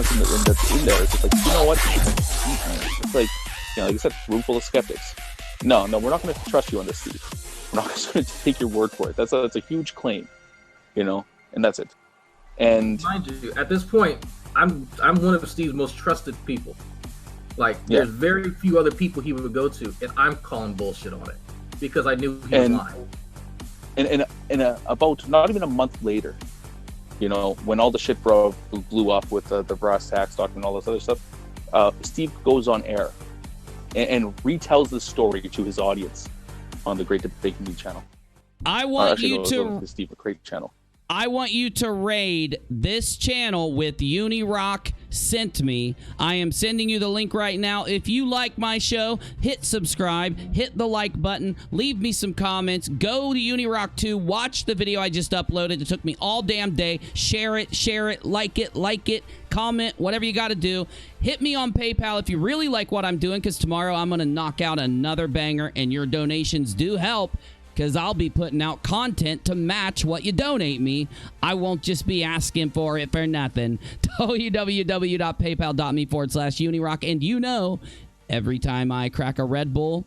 difference that's in there is just like, you know what? It's like, you know, like I said, room full of skeptics. No, we're not going to trust you on this, Steve. We're not going to take your word for it. That's a huge claim, you know, and that's it. And mind you, at this point, I'm one of Steve's most trusted people. Like, there's very few other people he would go to, and I'm calling bullshit on it because I knew he was lying. And about not even a month later, you know, when all the shit blew up with the brass tacks document and all this other stuff, Steve goes on air and retells the story to his audience on the Great Debate Community channel. I want you to the Steve Mcrae channel. I want you to raid this channel with Unirock sent me. I am sending you the link right now. If you like my show, hit subscribe, hit the like button, leave me some comments, go to Unirock 2, watch the video I just uploaded. It took me all damn day. Share it, like it, comment, whatever you got to do. Hit me on PayPal if you really like what I'm doing, because tomorrow I'm going to knock out another banger, and your donations do help, because I'll be putting out content to match what you donate me. I won't just be asking for it for nothing. www.paypal.me/unirock. And you know, every time I crack a Red Bull,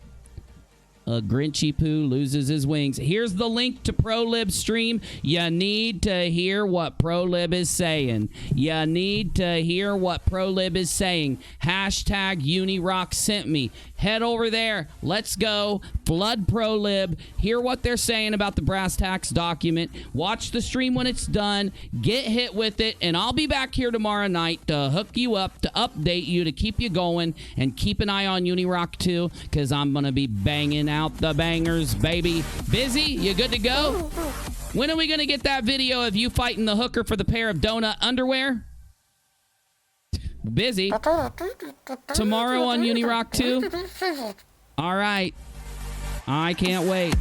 a Grinchy Poo loses his wings. Here's the link to ProLib stream. You need to hear what ProLib is saying. You need to hear what ProLib is saying. Hashtag Unirock sent me. Head over there. Let's go. Flood ProLib. Hear what they're saying about the brass tacks document. Watch the stream when it's done. Get hit with it. And I'll be back here tomorrow night to hook you up, to update you, to keep you going. And keep an eye on Unirock 2, because I'm going to be banging out the bangers, baby. Bizzy, you good to go? When are we going to get that video of you fighting the hooker for the pair of donut underwear? Bizzy. Tomorrow on Unirock 2? All right. I can't wait.